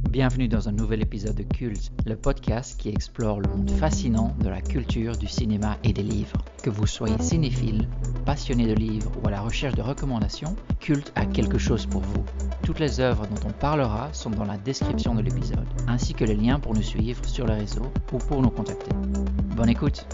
Bienvenue dans un nouvel épisode de Culte, le podcast qui explore le monde fascinant de la culture, du cinéma et des livres. Que vous soyez cinéphile, passionné de livres ou à la recherche de recommandations, Culte a quelque chose pour vous. Toutes les œuvres dont on parlera sont dans la description de l'épisode, ainsi que les liens pour nous suivre sur les réseaux ou pour nous contacter. Bonne écoute!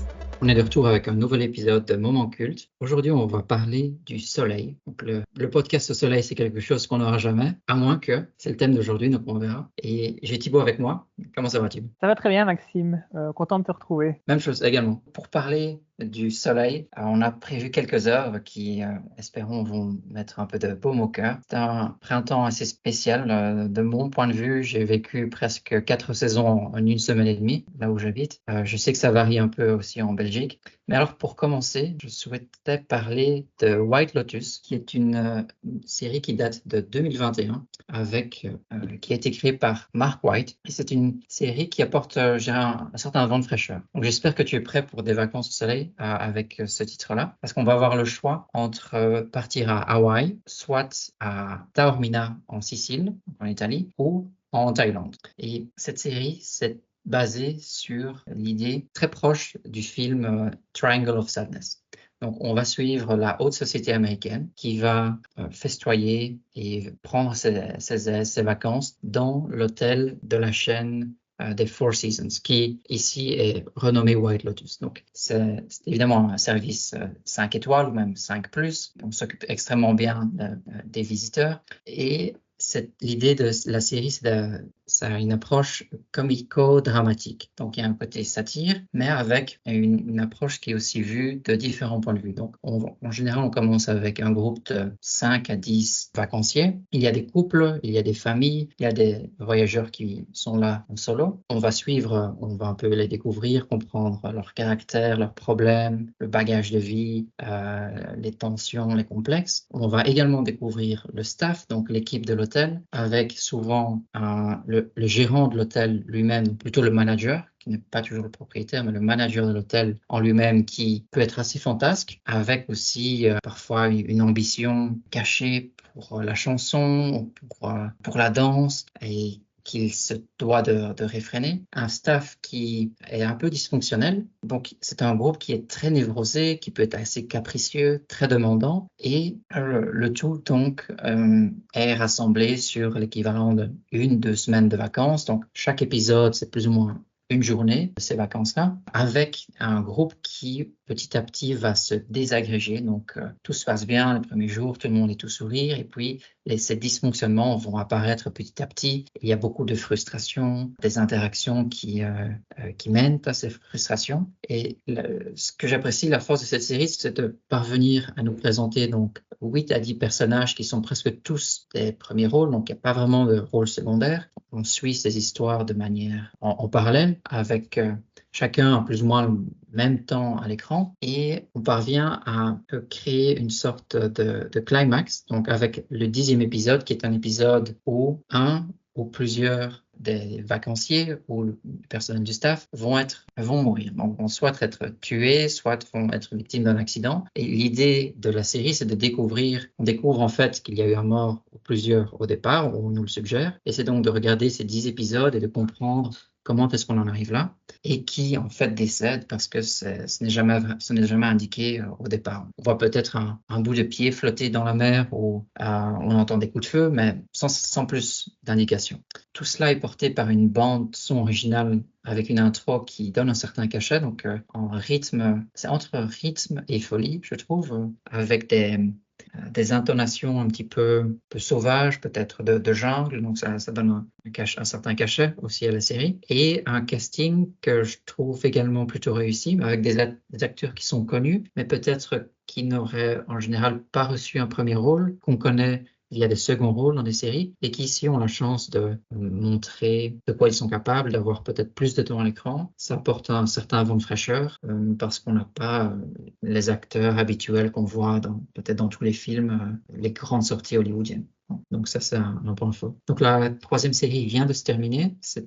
On est de retour avec un nouvel épisode de Moment Culte. Aujourd'hui, on va parler du soleil. Donc, le podcast au soleil, c'est quelque chose qu'on n'aura jamais, à moins que c'est le thème d'aujourd'hui, donc on verra. Et j'ai Thibaut avec moi. Comment ça va, Thibaut? Ça va très bien, Maxime. Content de te retrouver. Même chose également. Pour parler du soleil, on a prévu quelques œuvres qui, espérons, vont mettre un peu de baume au cœur. C'est un printemps assez spécial. De mon point de vue, j'ai vécu presque 4 saisons en une semaine et demie, là où j'habite. Je sais que ça varie un peu aussi en Belgique. Mais alors, pour commencer, je souhaitais parler de White Lotus, qui est une série qui date de 2021, qui a été créée par Mark White. Et c'est une série qui apporte un certain vent de fraîcheur. Donc, j'espère que tu es prêt pour des vacances au soleil avec ce titre-là, parce qu'on va avoir le choix entre partir à Hawaï, soit à Taormina en Sicile, en Italie, ou en Thaïlande. Et cette série, c'est basé sur l'idée très proche du film Triangle of Sadness. Donc, on va suivre la haute société américaine qui va festoyer et prendre ses vacances dans l'hôtel de la chaîne des Four Seasons, qui ici est renommé White Lotus. Donc, c'est évidemment un service 5 étoiles ou même 5+. On s'occupe extrêmement bien des visiteurs. Et l'idée de la série, ça a une approche comico-dramatique. Donc, il y a un côté satire, mais avec une approche qui est aussi vue de différents points de vue. Donc, en général, on commence avec un groupe de 5 à 10 vacanciers. Il y a des couples, il y a des familles, il y a des voyageurs qui sont là en solo. On va un peu les découvrir, comprendre leur caractère, leurs problèmes, le bagage de vie, les tensions, les complexes. On va également découvrir le staff, donc l'équipe de l'hôtel, avec souvent le gérant de l'hôtel lui-même, plutôt le manager, qui n'est pas toujours le propriétaire, mais le manager de l'hôtel en lui-même, qui peut être assez fantasque, avec aussi parfois une ambition cachée pour la chanson, pour la danse, et qu'il se doit de réfréner. Un staff qui est un peu dysfonctionnel. Donc, c'est un groupe qui est très névrosé, qui peut être assez capricieux, très demandant. Et le tout, donc, est rassemblé sur l'équivalent de 1-2 semaines de vacances. Donc, chaque épisode, c'est plus ou moins une journée de ces vacances-là, avec un groupe qui petit à petit va se désagréger. Donc, tout se passe bien le premier jour, tout le monde est tout sourire, et puis ces dysfonctionnements vont apparaître petit à petit. Il y a beaucoup de frustration, des interactions qui mènent à ces frustrations. Et ce que j'apprécie, la force de cette série, c'est de parvenir à nous présenter donc 8 à 10 personnages qui sont presque tous des premiers rôles, donc il n'y a pas vraiment de rôle secondaire. On suit ces histoires de manière en parallèle, avec chacun plus ou moins le même temps à l'écran, et on parvient à créer une sorte de climax, donc avec le 10e épisode, qui est un épisode où un ou plusieurs des vacanciers ou le personnel du staff vont mourir. Donc, vont soit être tués, soit vont être victimes d'un accident. Et l'idée de la série, c'est on découvre en fait qu'il y a eu un mort ou plusieurs au départ, on nous le suggère. Et c'est donc de regarder ces 10 épisodes et de comprendre comment est-ce qu'on en arrive là, et qui en fait décède parce que ce n'est jamais indiqué au départ. On voit peut-être un bout de pied flotter dans la mer, ou on entend des coups de feu, mais sans plus d'indications. Tout cela est porté par une bande son originale avec une intro qui donne un certain cachet, donc c'est entre rythme et folie, je trouve, avec des intonations un petit peu sauvages, peut-être de jungle, donc ça donne un certain cachet aussi à la série, et un casting que je trouve également plutôt réussi, avec des acteurs qui sont connus, mais peut-être qui n'auraient en général pas reçu un premier rôle, qu'on connaît via des seconds rôles dans des séries, et qui ici ont la chance de montrer de quoi ils sont capables, d'avoir peut-être plus de temps à l'écran. Ça apporte un certain vent de fraîcheur, parce qu'on n'a pas les acteurs habituels qu'on voit peut-être dans tous les films, les grandes sorties hollywoodiennes. Donc ça, c'est un point fort. Donc la 3e série vient de se terminer. Ça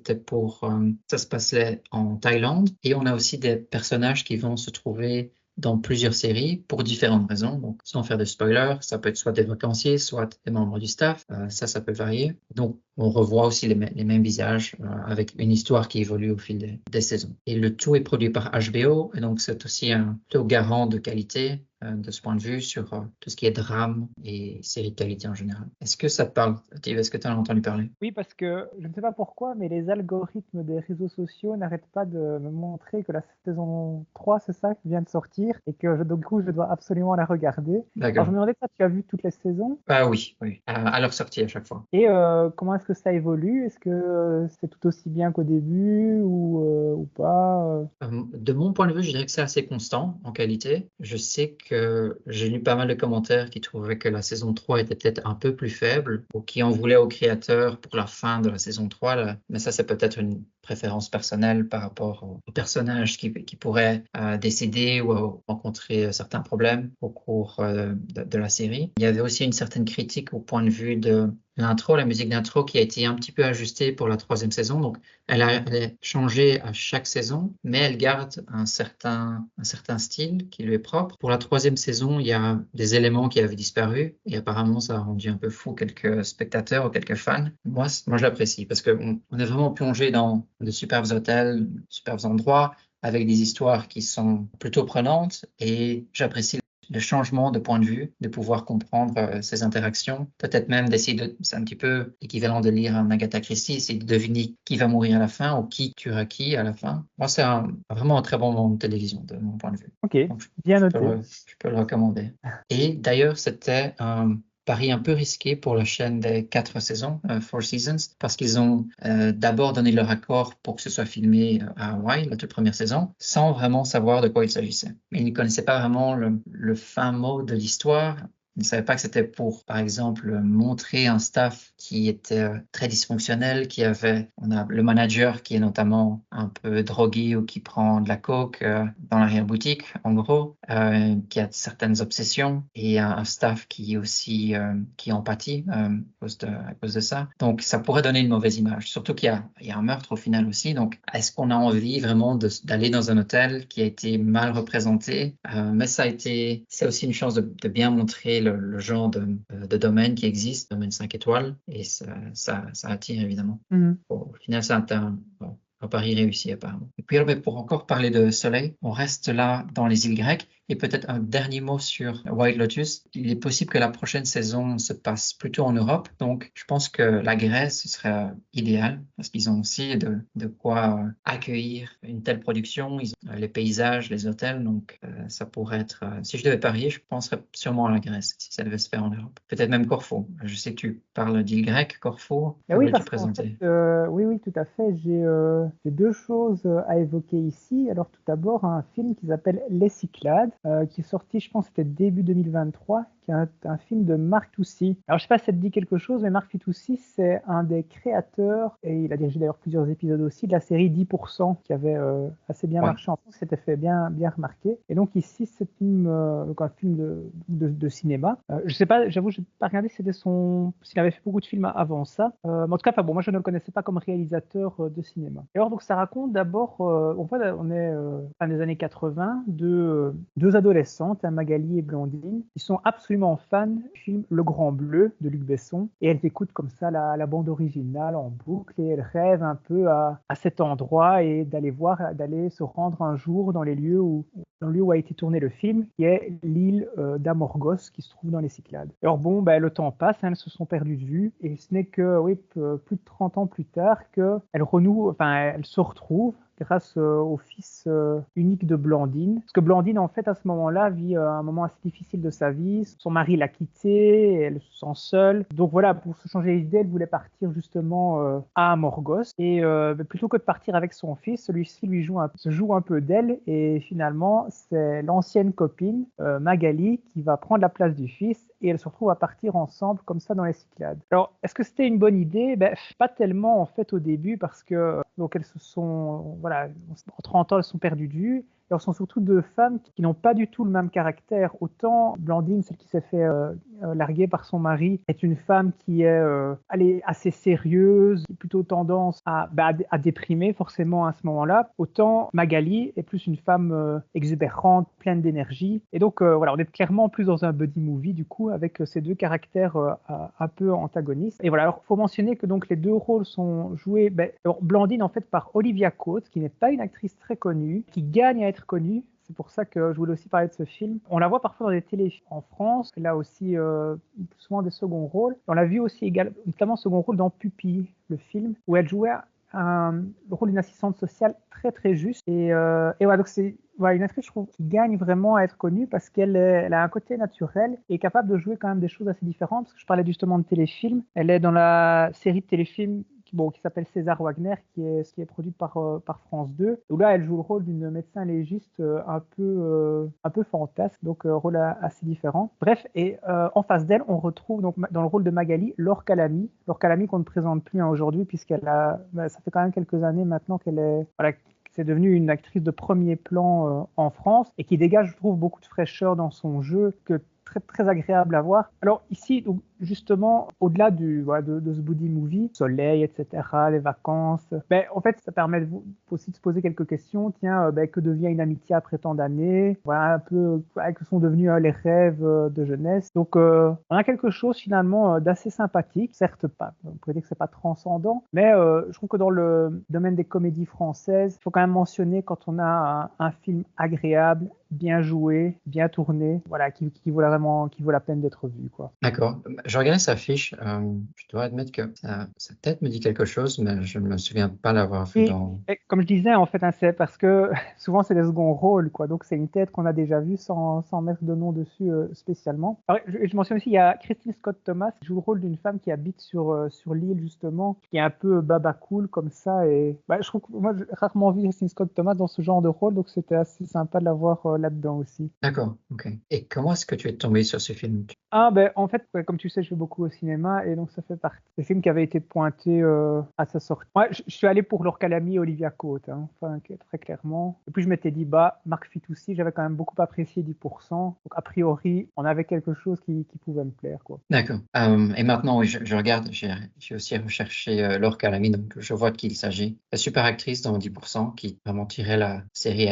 se passait en Thaïlande, et on a aussi des personnages qui vont se trouver dans plusieurs séries pour différentes raisons. Donc, sans faire de spoilers, ça peut être soit des vacanciers, soit des membres du staff. Ça peut varier. Donc, on revoit aussi les mêmes visages avec une histoire qui évolue au fil des saisons. Et le tout est produit par HBO, et donc c'est aussi un plutôt garant de qualité de ce point de vue sur tout ce qui est drame et séries de qualité en général. Est-ce que ça te parle, Steve? Est-ce que tu en as entendu parler? Oui, parce que je ne sais pas pourquoi, mais les algorithmes des réseaux sociaux n'arrêtent pas de me montrer que la saison 3, c'est ça, vient de sortir, et que du coup, je dois absolument la regarder. Alors, D'accord. je me demandais, toi, tu as vu toutes les saisons? Oui, à leur sortie à chaque fois. Et comment est-ce que ça évolue? Est-ce que c'est tout aussi bien qu'au début ou pas? De mon point de vue, je dirais que c'est assez constant en qualité. Je sais que j'ai lu pas mal de commentaires qui trouvaient que la saison 3 était peut-être un peu plus faible ou qui en voulaient aux créateurs pour la fin de la saison 3. Là. Mais ça, c'est peut-être une préférence personnelle par rapport aux personnages qui pourraient décéder ou rencontrer certains problèmes au cours de la série. Il y avait aussi une certaine critique au point de vue de l'intro, la musique d'intro qui a été un petit peu ajustée pour la 3e saison. Donc, elle est changée à chaque saison, mais elle garde un certain style qui lui est propre. Pour la 3e saison, il y a des éléments qui avaient disparu et apparemment, ça a rendu un peu fou quelques spectateurs ou quelques fans. Moi je l'apprécie parce qu'on est vraiment plongé dans de superbes hôtels, superbes endroits avec des histoires qui sont plutôt prenantes et j'apprécie le changement de point de vue, de pouvoir comprendre ces interactions, peut-être même d'essayer c'est un petit peu l'équivalent de lire un Agatha Christie, essayer de deviner qui va mourir à la fin ou qui tuera qui à la fin. Moi, c'est vraiment un très bon moment de télévision, de mon point de vue. Ok, Donc, bien noté. je peux le recommander. Et d'ailleurs, c'était un pari un peu risqué pour la chaîne des 4 saisons, Four Seasons, parce qu'ils ont d'abord donné leur accord pour que ce soit filmé à Hawaï, la toute première saison, sans vraiment savoir de quoi il s'agissait. Mais ils ne connaissaient pas vraiment le fin mot de l'histoire. Ils ne savaient pas que c'était pour, par exemple, montrer un staff qui était très dysfonctionnel, on a le manager qui est notamment un peu drogué ou qui prend de la coke dans l'arrière-boutique, en gros, qui a certaines obsessions, et un staff qui aussi qui empathie à cause de ça. Donc, ça pourrait donner une mauvaise image, surtout qu'il y a un meurtre au final aussi. Donc, est-ce qu'on a envie vraiment d'aller dans un hôtel qui a été mal représenté? Mais c'est aussi une chance de bien montrer le genre de domaine qui existe, domaine 5 étoiles, et ça attire évidemment. Mhm. Au final, c'est un pari réussi apparemment. Et puis, pour encore parler de soleil, on reste là dans les îles grecques. Et peut-être un dernier mot sur White Lotus. Il est possible que la prochaine saison se passe plutôt en Europe. Donc, je pense que la Grèce serait idéal parce qu'ils ont aussi de quoi accueillir une telle production. Ils ont les paysages, les hôtels. Donc, ça pourrait être... si je devais parier, je penserais sûrement à la Grèce si ça devait se faire en Europe. Peut-être même Corfou. Je sais que tu parles d'île grecque, Corfou. Que Oui, voulais-tu parce qu'en fait, présenter? oui, tout à fait. J'ai deux choses à évoquer ici. Alors, tout d'abord, un film qui s'appelle Les Cyclades, qui est sorti, je pense, c'était début 2023, qui est un film de Marc Toucy. Alors, je sais pas si ça te dit quelque chose, mais Marc Toucy, c'est un des créateurs, et il a dirigé d'ailleurs plusieurs épisodes aussi, de la série 10%, qui avait assez bien marché en France, qui s'était fait bien remarquer. Et donc, ici, c'est donc un film de cinéma. Je sais pas, j'avoue, je n'ai pas regardé s'il avait fait beaucoup de films avant ça. Mais en tout cas, enfin, bon, moi, je ne le connaissais pas comme réalisateur de cinéma. Et alors, donc, ça raconte d'abord, on est fin des années 80, deux adolescentes, Magali et Blandine, qui sont absolument fans du film Le Grand Bleu de Luc Besson. Et elles écoutent comme ça la bande originale en boucle et elles rêvent un peu à cet endroit et d'aller se rendre un jour dans le lieu où a été tourné le film, qui est l'île d'Amorgos, qui se trouve dans les Cyclades. Alors bon, le temps passe, elles se sont perdues de vue, et ce n'est que plus de 30 ans plus tard qu'elles elles se retrouvent grâce au fils unique de Blandine. Parce que Blandine, en fait, à ce moment-là, vit un moment assez difficile de sa vie. Son mari l'a quittée, elle se sent seule. Donc voilà, pour se changer d'idée, elle voulait partir justement à Amorgos. Et plutôt que de partir avec son fils, celui-ci se joue un peu d'elle. Et finalement, c'est l'ancienne copine, Magali, qui va prendre la place du fils et elles se retrouvent à partir ensemble comme ça dans les Cyclades. Alors, est-ce que c'était une bonne idée? Pas tellement en fait au début parce que donc elles se sont, voilà, en 30 ans elles sont perdues de vue. Et ce sont surtout deux femmes qui n'ont pas du tout le même caractère. Autant Blandine, celle qui s'est fait larguer par son mari, est une femme qui est elle est assez sérieuse, plutôt tendance à déprimer forcément à ce moment-là. Autant Magali est plus une femme exubérante, pleine d'énergie. Et donc voilà, on est clairement plus dans un buddy movie du coup avec ces deux caractères un peu antagonistes. Et voilà, alors il faut mentionner que donc les deux rôles sont joués, alors, Blandine en fait par Olivia Coates, qui n'est pas une actrice très connue, qui gagne à être connue. C'est pour ça que je voulais aussi parler de ce film. On la voit parfois dans des téléfilms en France. Elle a aussi souvent des seconds rôles. On l'a vu aussi notamment second rôle dans Pupille, le film, où elle jouait le rôle d'une assistante sociale très très juste. Et voilà, donc c'est une actrice, je trouve, qui gagne vraiment à être connue parce elle a un côté naturel et est capable de jouer quand même des choses assez différentes. Parce que je parlais justement de téléfilms. Elle est dans la série de téléfilms qui s'appelle César Wagner, qui est produite par France 2. Où là, elle joue le rôle d'une médecin légiste un peu fantasque, donc rôle assez différent. Bref, et en face d'elle, on retrouve donc dans le rôle de Magali, Laure Calamy. Laure Calamy qu'on ne présente plus aujourd'hui, puisqu'elle ça fait quand même quelques années maintenant qu'elle est... Voilà, c'est devenu une actrice de premier plan en France et qui dégage, je trouve, beaucoup de fraîcheur dans son jeu que très, très agréable à voir. Alors ici, donc, justement, au-delà de ce buddy movie, soleil, etc., les vacances, en fait, ça permet aussi de se poser quelques questions. Tiens, que devient une amitié après tant d'années? Voilà un peu que sont devenus les rêves de jeunesse. Donc, on a quelque chose finalement d'assez sympathique. Certes, pas, on pourrait dire que c'est pas transcendant, mais je trouve que dans le domaine des comédies françaises, il faut quand même mentionner quand on a un film agréable, bien joué, bien tourné, voilà, qui vaut la peine d'être vu, quoi. D'accord. Je regardais sa fiche. Je dois admettre que sa tête me dit quelque chose, mais je ne me souviens pas l'avoir vu dans. Et comme je disais, en fait, hein, c'est parce que souvent c'est des seconds rôles, quoi. Donc c'est une tête qu'on a déjà vue sans mettre de nom dessus spécialement. Alors, je mentionne aussi, il y a Christine Scott Thomas qui joue le rôle d'une femme qui habite sur l'île justement, qui est un peu baba cool comme ça. Et je trouve que moi j'ai rarement vu Christine Scott Thomas dans ce genre de rôle, donc c'était assez sympa de la voir là-dedans aussi. D'accord, ok. Et comment est-ce que tu es tombé sur ce film? En fait, comme tu sais, je vais beaucoup au cinéma et donc ça fait partie des films qui avaient été pointés à sa sortie. Moi, je suis allé pour Laure Calamy et Olivia Coates, hein, enfin, très clairement. Et puis je m'étais dit, Marc Fitoussi, j'avais quand même beaucoup apprécié 10%. Donc a priori, on avait quelque chose qui pouvait me plaire, quoi. D'accord. Et maintenant, oui, je regarde, j'ai aussi recherché Laure Calamy, donc je vois de qui il s'agit. La super actrice dans 10%, qui vraiment tirait la série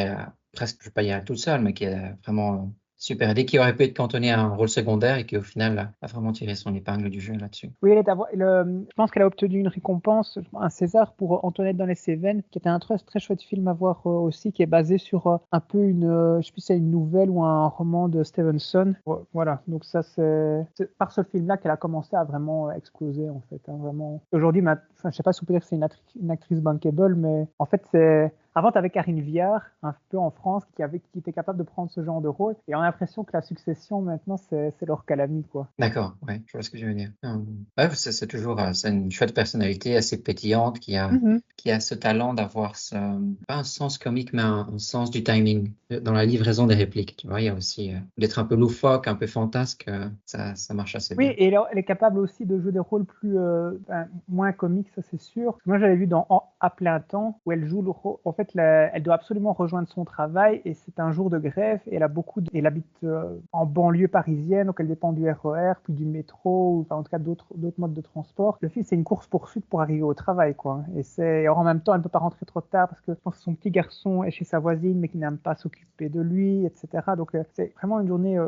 presque, je ne vais pas dire toute seule, mais qui est vraiment super aidée, qui aurait pu être cantonnée à un rôle secondaire et qui au final a vraiment tiré son épingle du jeu là-dessus. Oui, je pense qu'elle a obtenu une récompense, un César pour Antoinette dans les Cévennes, qui était un très, très chouette film à voir aussi, qui est basé sur un peu je sais plus si c'est une nouvelle ou un roman de Stevenson. Voilà, donc ça c'est par ce film-là qu'elle a commencé à vraiment exploser en fait, hein, vraiment. Aujourd'hui, je sais pas si on peut dire que c'est une actrice bankable, mais en fait c'est... Avant, tu avais Karine Viard, un peu en France, qui était capable de prendre ce genre de rôle. Et on a l'impression que la succession, maintenant, c'est Laure Calamy, quoi. D'accord, ouais, je vois ce que je veux dire. Ouais, c'est toujours c'est une chouette personnalité assez pétillante Mhm. qui a ce talent d'avoir pas un sens comique, mais un sens du timing dans la livraison des répliques. Tu vois, il y a aussi d'être un peu loufoque, un peu fantasque, ça marche assez Oui, bien. et elle est capable aussi de jouer des rôles moins comiques, ça c'est sûr. Parce que moi, j'avais vu dans À plein temps, où elle joue le rôle. En fait, elle doit absolument rejoindre son travail, et c'est un jour de grève, et elle habite en banlieue parisienne, donc elle dépend du RER, puis du métro, ou enfin, en tout cas d'autres modes de transport. Le film, c'est une course-poursuite pour arriver au travail, quoi. Alors, en même temps, elle ne peut pas rentrer trop tard, parce que je pense que son petit garçon est chez sa voisine, mais qui n'aime pas s'occuper de lui, etc. Donc, c'est vraiment une journée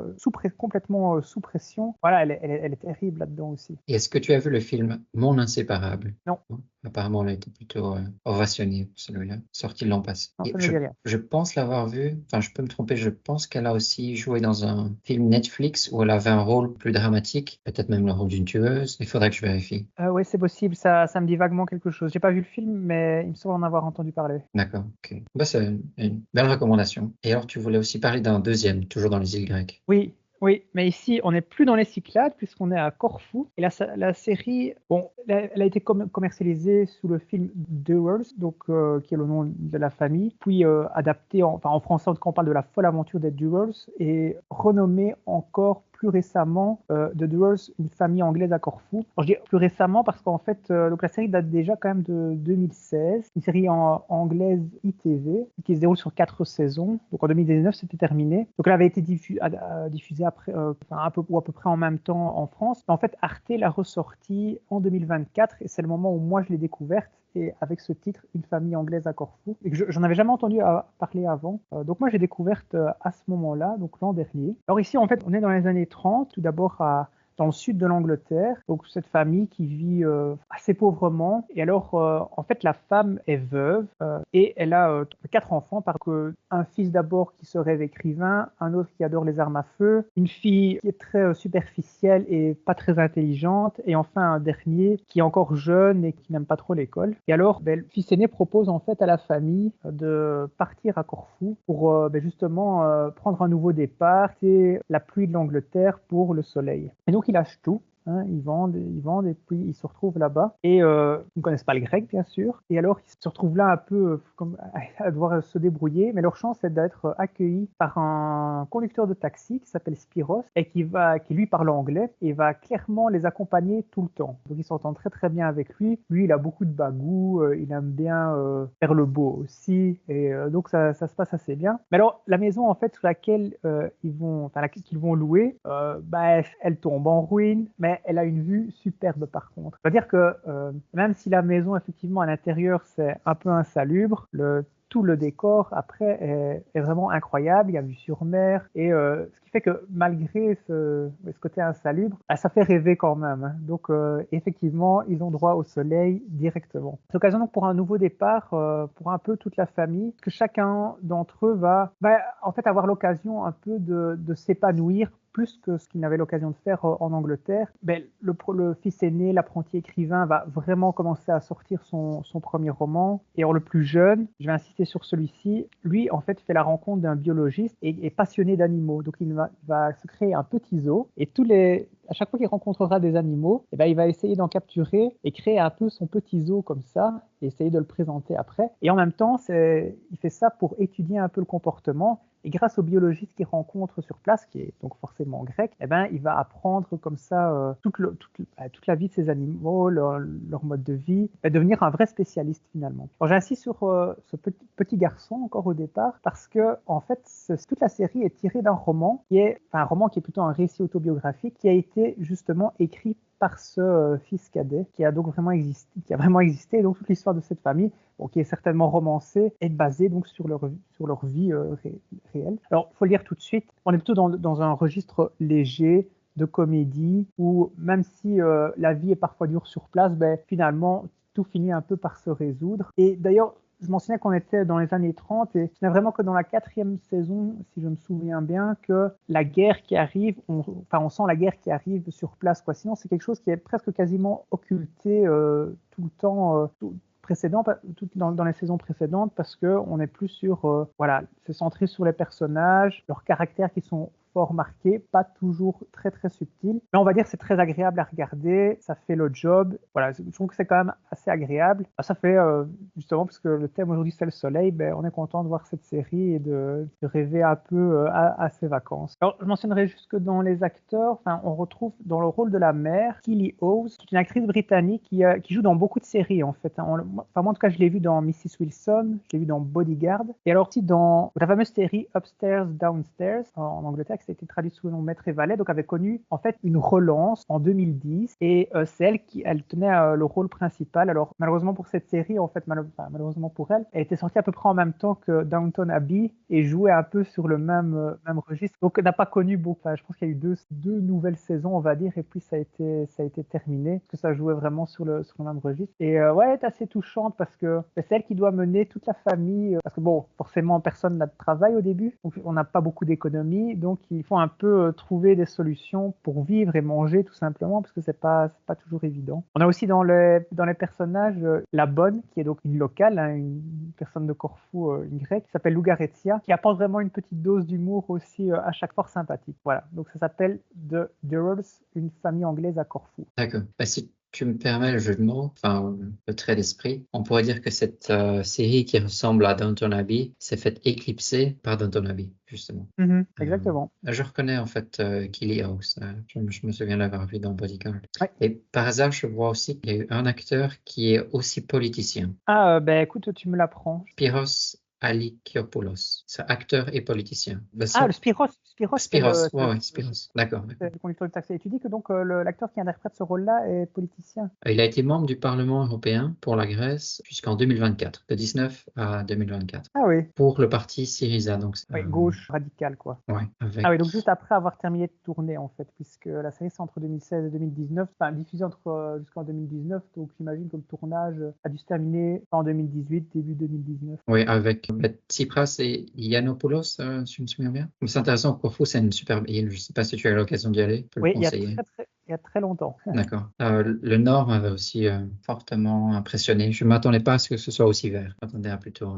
complètement sous pression. Voilà, elle est terrible là-dedans aussi. Et est-ce que tu as vu le film Mon Inséparable? Non, Non. Apparemment, il a été plutôt ovationné, celui-là, sorti l'an passé. non, Et ça ne me dit rien. je pense l'avoir vu, enfin, je peux me tromper, je pense qu'elle a aussi joué dans un film Netflix où elle avait un rôle plus dramatique, peut-être même le rôle d'une tueuse. Il faudrait que je vérifie. Oui, c'est possible, ça me dit vaguement quelque chose. J'ai pas vu le film, mais il me semble en avoir entendu parler. D'accord, ok. Bah, c'est une belle recommandation. Et alors, tu voulais aussi parler d'un deuxième, toujours dans les îles grecques. Oui, oui, mais ici, on n'est plus dans les Cyclades puisqu'on est à Corfou. Et la série, bon, elle a été commercialisée sous le film Doers, donc qui est le nom de la famille, puis adaptée, en français, en tout cas, on parle de la folle aventure des Doers, et renommée encore plus récemment The Durrells, une famille anglaise à Corfou. Alors, je dis plus récemment parce qu'en fait, donc la série date déjà quand même de 2016. Une série anglaise ITV qui se déroule sur 4 saisons. Donc en 2019, c'était terminé. Donc elle avait été diffusée après, à peu près en même temps en France. Mais en fait, Arte l'a ressortie en 2024 et c'est le moment où moi je l'ai découverte. Et avec ce titre, Une famille anglaise à Corfou, et que j'en avais jamais entendu parler avant. Donc moi j'ai découverte à ce moment-là, donc l'an dernier. Alors ici en fait on est dans les années 30, tout d'abord dans le sud de l'Angleterre, donc cette famille qui vit assez pauvrement. Et alors, en fait, la femme est veuve et elle a 4 enfants, par que un fils d'abord qui se rêve écrivain, un autre qui adore les armes à feu, une fille qui est très superficielle et pas très intelligente, et enfin un dernier qui est encore jeune et qui n'aime pas trop l'école. Et alors, le fils aîné propose en fait à la famille de partir à Corfou pour justement prendre un nouveau départ. C'est la pluie de l'Angleterre pour le soleil. Et donc, ils lâchent tout. Hein, ils vendent et puis ils se retrouvent là-bas. Et ils ne connaissent pas le grec, bien sûr. Et alors, ils se retrouvent là un peu comme à devoir se débrouiller. Mais leur chance, c'est d'être accueillis par un conducteur de taxi qui s'appelle Spiros et qui lui parle anglais et va clairement les accompagner tout le temps. Donc, ils s'entendent très, très bien avec lui. Lui, il a beaucoup de bagou. Il aime bien faire le beau aussi. Et donc, ça se passe assez bien. Mais alors, la maison, en fait, sur laquelle qu'ils vont louer, elle tombe en ruine. Mais elle a une vue superbe par contre. C'est-à-dire que même si la maison, effectivement, à l'intérieur, c'est un peu insalubre, tout le décor, après, est vraiment incroyable. Il y a vue sur mer. Et ce qui fait que malgré ce côté insalubre, ça fait rêver quand même. Hein. Donc, effectivement, ils ont droit au soleil directement. C'est l'occasion donc pour un nouveau départ pour un peu toute la famille, que chacun d'entre eux va en fait avoir l'occasion un peu de s'épanouir plus que ce qu'il n'avait l'occasion de faire en Angleterre. Le fils aîné, l'apprenti écrivain, va vraiment commencer à sortir son premier roman. Et alors le plus jeune, je vais insister sur celui-ci, lui en fait fait la rencontre d'un biologiste et est passionné d'animaux. Donc il va se créer un petit zoo et à chaque fois qu'il rencontrera des animaux, il va essayer d'en capturer et créer un peu son petit zoo comme ça et essayer de le présenter après. Et en même temps, il fait ça pour étudier un peu le comportement. Et grâce au biologiste qu'il rencontre sur place, qui est donc forcément grec, il va apprendre comme ça toute la vie de ces animaux, leur mode de vie, et devenir un vrai spécialiste finalement. Alors j'insiste sur ce petit garçon encore au départ, parce que en fait, toute la série est tirée d'un roman un roman qui est plutôt un récit autobiographique, qui a été justement écrit par ce fils cadet qui a donc vraiment existé, et donc toute l'histoire de cette famille, qui est certainement romancée, est basée donc sur leur vie réelle. Alors, il faut le dire tout de suite, on est plutôt dans un registre léger, de comédie, où même si la vie est parfois dure sur place, finalement, tout finit un peu par se résoudre. Et d'ailleurs, je mentionnais qu'on était dans les années 30 et ce n'est vraiment que dans la 4e saison, si je me souviens bien, que la guerre qui arrive, on sent la guerre qui arrive sur place. Sinon, c'est quelque chose qui est presque quasiment occulté tout le temps dans les saisons précédentes parce qu'on est plus sur, c'est centré sur les personnages, leurs caractères qui sont fort marqués, pas toujours très très subtils. Mais on va dire que c'est très agréable à regarder, ça fait le job. Voilà, je trouve que c'est quand même assez agréable. Ça fait justement, parce que le thème aujourd'hui c'est le soleil, on est content de voir cette série et de rêver un peu à ses vacances. Alors je mentionnerai juste que dans les acteurs, on retrouve dans le rôle de la mère Keely Hawes, qui est une actrice britannique qui joue dans beaucoup de séries en fait. Moi en tout cas je l'ai vue dans Mrs. Wilson, je l'ai vue dans Bodyguard, et alors aussi dans la fameuse série Upstairs, Downstairs en Angleterre, qui a été traduite sous le nom Maître et Valet, donc avait connu en fait une relance en 2010 et c'est elle qui tenait le rôle principal. Alors malheureusement pour cette série, en fait malheureusement pour elle était sortie à peu près en même temps que Downton Abbey et jouait un peu sur le même registre, donc n'a pas connu beaucoup. Je pense qu'il y a eu deux nouvelles saisons on va dire et puis ça a été terminé parce que ça jouait vraiment sur le même registre et elle est assez touchante parce que c'est elle qui doit mener toute la famille parce que forcément personne n'a de travail au début, donc on n'a pas beaucoup d'économies, donc il faut un peu trouver des solutions pour vivre et manger tout simplement parce que c'est pas toujours évident. On a aussi dans les personnages la bonne qui est donc une locale, une personne de Corfou, une grecque qui s'appelle Lougaretia, qui apporte vraiment une petite dose d'humour aussi à chaque fois sympathique. Voilà, donc ça s'appelle The Durrells, une famille anglaise à Corfou. D'accord. C'est tu me permets le jeu de mots, enfin le trait d'esprit, on pourrait dire que cette série qui ressemble à Downton Abbey s'est faite éclipser par Downton Abbey, justement. Exactement. Je reconnais en fait Kelly House. Je me souviens l'avoir vu dans Bodyguard. Ouais. Et par hasard, je vois aussi qu'il y a eu un acteur qui est aussi politicien, Ah, ben écoute, tu me l'apprends. Spiros Alikopoulos. C'est acteur et politicien. Ah, le Spiros. Spiros, Spiros, ouais, Spiros. D'accord. c'est le conducteur de taxi. Et tu dis que donc l'acteur qui interprète ce rôle-là est politicien. Il a été membre du Parlement européen pour la Grèce jusqu'en 2024, de 19 à 2024, Ah oui, pour le parti Syriza. Donc, oui, gauche radicale, quoi. ouais, Ah oui, avec. donc juste après avoir terminé de tourner, en fait, puisque la série c'est entre 2016 et 2019, enfin diffusée jusqu'en 2019, donc j'imagine que le tournage a dû se terminer en 2018, début 2019. Oui, avec Tsipras et Yiannopoulos, si je me souviens bien. Mais c'est intéressant, Corfou, c'est une superbe île. Je ne sais pas si tu as eu l'occasion d'y aller, je peux le Oui, conseiller. il y a très longtemps. D'accord. Le nord m'avait aussi fortement impressionné. Je ne m'attendais pas à ce que ce soit aussi vert. Je m'attendais à plutôt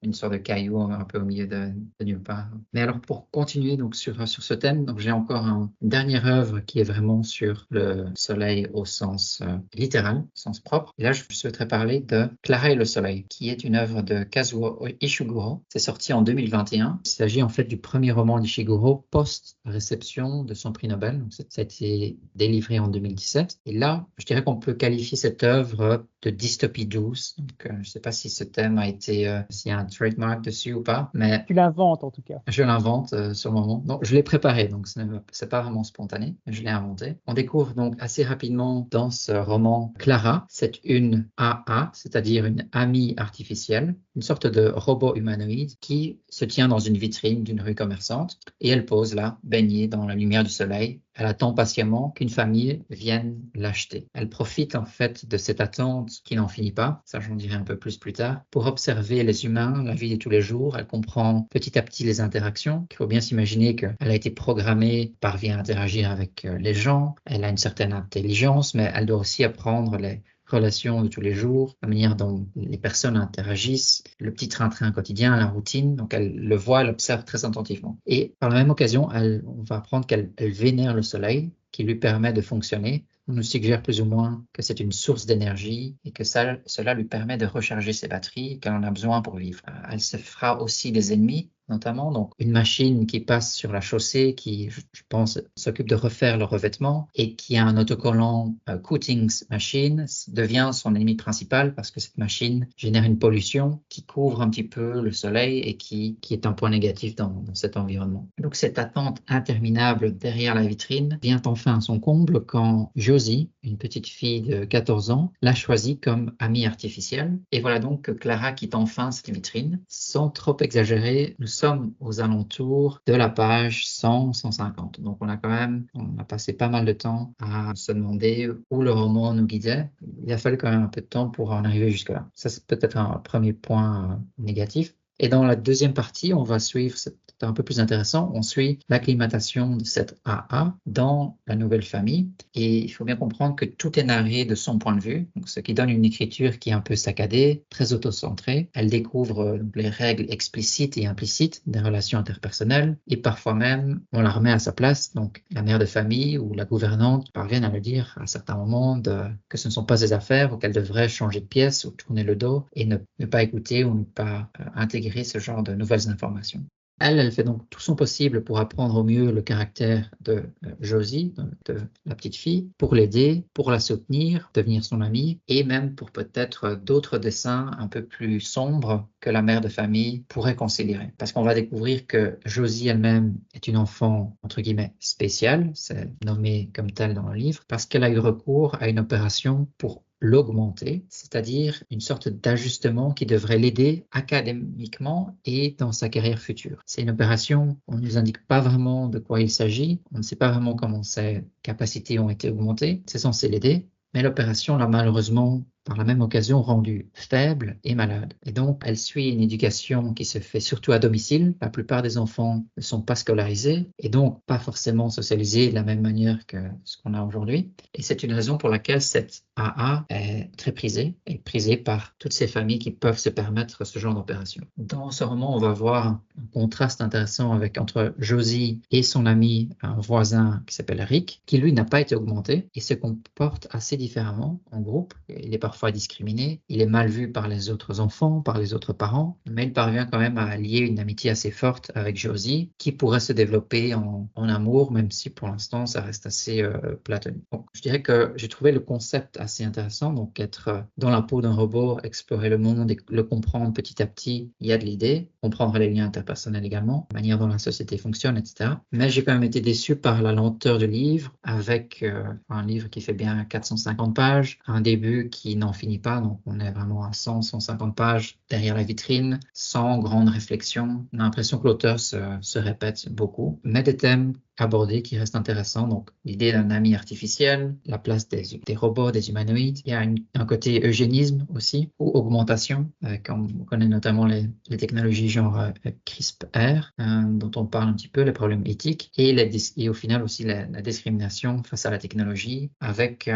une sorte de caillou un peu au milieu de nulle part. Mais alors, pour continuer donc sur ce thème, donc j'ai encore une dernière œuvre qui est vraiment sur le soleil au sens littéral, au sens propre. Et là, je souhaiterais parler de Clara et le soleil, qui est une œuvre de Kazuo Ishiguro. C'est sorti en 2021. Il s'agit en fait du premier roman d'Ishiguro post-réception de son prix Nobel. Donc, ça a été délivré en 2017. Et là, je dirais qu'on peut qualifier cette œuvre de dystopie douce. Donc, je ne sais pas si ce thème a été, s'il y a un trademark dessus ou pas, mais Tu l'inventes en tout cas. je l'invente sur le moment. Donc, je l'ai préparé, donc ce n'est pas vraiment spontané, mais je l'ai inventé. On découvre donc assez rapidement dans ce roman Clara, c'est une AA, c'est-à-dire une amie artificielle, une sorte de robot humanoïde qui se tient dans une vitrine d'une rue commerçante et elle pose là, baignée dans la lumière du soleil. Elle attend patiemment qu'une famille vienne l'acheter. Elle profite en fait de cette attente qui n'en finit pas, ça j'en dirai un peu plus tard, pour observer les humains, la vie de tous les jours. Elle comprend petit à petit les interactions. Il faut bien s'imaginer qu'elle a été programmée, parvient à interagir avec les gens, elle a une certaine intelligence, mais elle doit aussi apprendre les relations de tous les jours, la manière dont les personnes interagissent, le petit train-train quotidien, la routine. Donc elle le voit, elle observe très attentivement. Et par la même occasion, on va apprendre qu'elle vénère le soleil, qui lui permet de fonctionner. On nous suggère plus ou moins que c'est une source d'énergie et que cela lui permet de recharger ses batteries, qu'elle en a besoin pour vivre. Elle se fera aussi des ennemis, notamment donc une machine qui passe sur la chaussée, qui, je pense, s'occupe de refaire le revêtement et qui a un autocollant Coatings Machine, devient son ennemi principal parce que cette machine génère une pollution qui couvre un petit peu le soleil et qui est un point négatif dans cet environnement. Donc cette attente interminable derrière la vitrine vient enfin à son comble quand Josie, une petite fille de 14 ans, l'a choisie comme amie artificielle. Et voilà donc que Clara quitte enfin cette vitrine. Sans trop exagérer, nous sommes aux alentours de la page 100-150. Donc on a passé pas mal de temps à se demander où le roman nous guidait. Il a fallu quand même un peu de temps pour en arriver jusque-là. Ça, c'est peut-être un premier point négatif. Et dans la deuxième partie, on va suivre, c'est un peu plus intéressant, on suit l'acclimatation de cette AA dans la nouvelle famille. Et il faut bien comprendre que tout est narré de son point de vue, donc ce qui donne une écriture qui est un peu saccadée, très autocentrée. Elle découvre les règles explicites et implicites des relations interpersonnelles et parfois même on la remet à sa place. Donc la mère de famille ou la gouvernante parviennent à le dire à certains moments que ce ne sont pas ses affaires ou qu'elle devrait changer de pièce ou tourner le dos et ne pas écouter ou ne pas intégrer ce genre de nouvelles informations. Elle fait donc tout son possible pour apprendre au mieux le caractère de Josie, de la petite fille, pour l'aider, pour la soutenir, devenir son amie, et même pour peut-être d'autres dessins un peu plus sombres que la mère de famille pourrait considérer. Parce qu'on va découvrir que Josie elle-même est une enfant, entre guillemets, spéciale, c'est nommé comme tel dans le livre, parce qu'elle a eu recours à une opération pour l'augmenter, c'est-à-dire une sorte d'ajustement qui devrait l'aider académiquement et dans sa carrière future. C'est une opération, on ne nous indique pas vraiment de quoi il s'agit, on ne sait pas vraiment comment ses capacités ont été augmentées, c'est censé l'aider, mais l'opération l'a malheureusement par la même occasion rendue faible et malade. Et donc, elle suit une éducation qui se fait surtout à domicile. La plupart des enfants ne sont pas scolarisés et donc pas forcément socialisés de la même manière que ce qu'on a aujourd'hui. Et c'est une raison pour laquelle cette AA est très prisée et prisée par toutes ces familles qui peuvent se permettre ce genre d'opération. Dans ce roman, on va voir un contraste intéressant entre Josie et son ami, un voisin qui s'appelle Rick, qui lui n'a pas été augmenté et se comporte assez différemment en groupe. Il est parfois discriminé, il est mal vu par les autres enfants, par les autres parents, mais il parvient quand même à lier une amitié assez forte avec Josie, qui pourrait se développer en amour, même si pour l'instant ça reste assez platonique. Donc, je dirais que j'ai trouvé le concept assez intéressant, donc être dans la peau d'un robot, explorer le monde et le comprendre petit à petit, il y a de l'idée, comprendre les liens interpersonnels également, la manière dont la société fonctionne, etc. Mais j'ai quand même été déçu par la lenteur du livre, avec un livre qui fait bien 450 pages, un début qui n'en finit pas, donc on est vraiment à 100-150 pages derrière la vitrine, sans grande réflexion. On a l'impression que l'auteur se répète beaucoup, mais des thèmes abordés qui restent intéressants. Donc, l'idée d'un ami artificiel, la place des robots, des humanoïdes. Il y a un côté eugénisme aussi, ou augmentation, on connaît notamment les technologies genre CRISPR, dont on parle un petit peu, les problèmes éthiques, et au final aussi la discrimination face à la technologie, avec,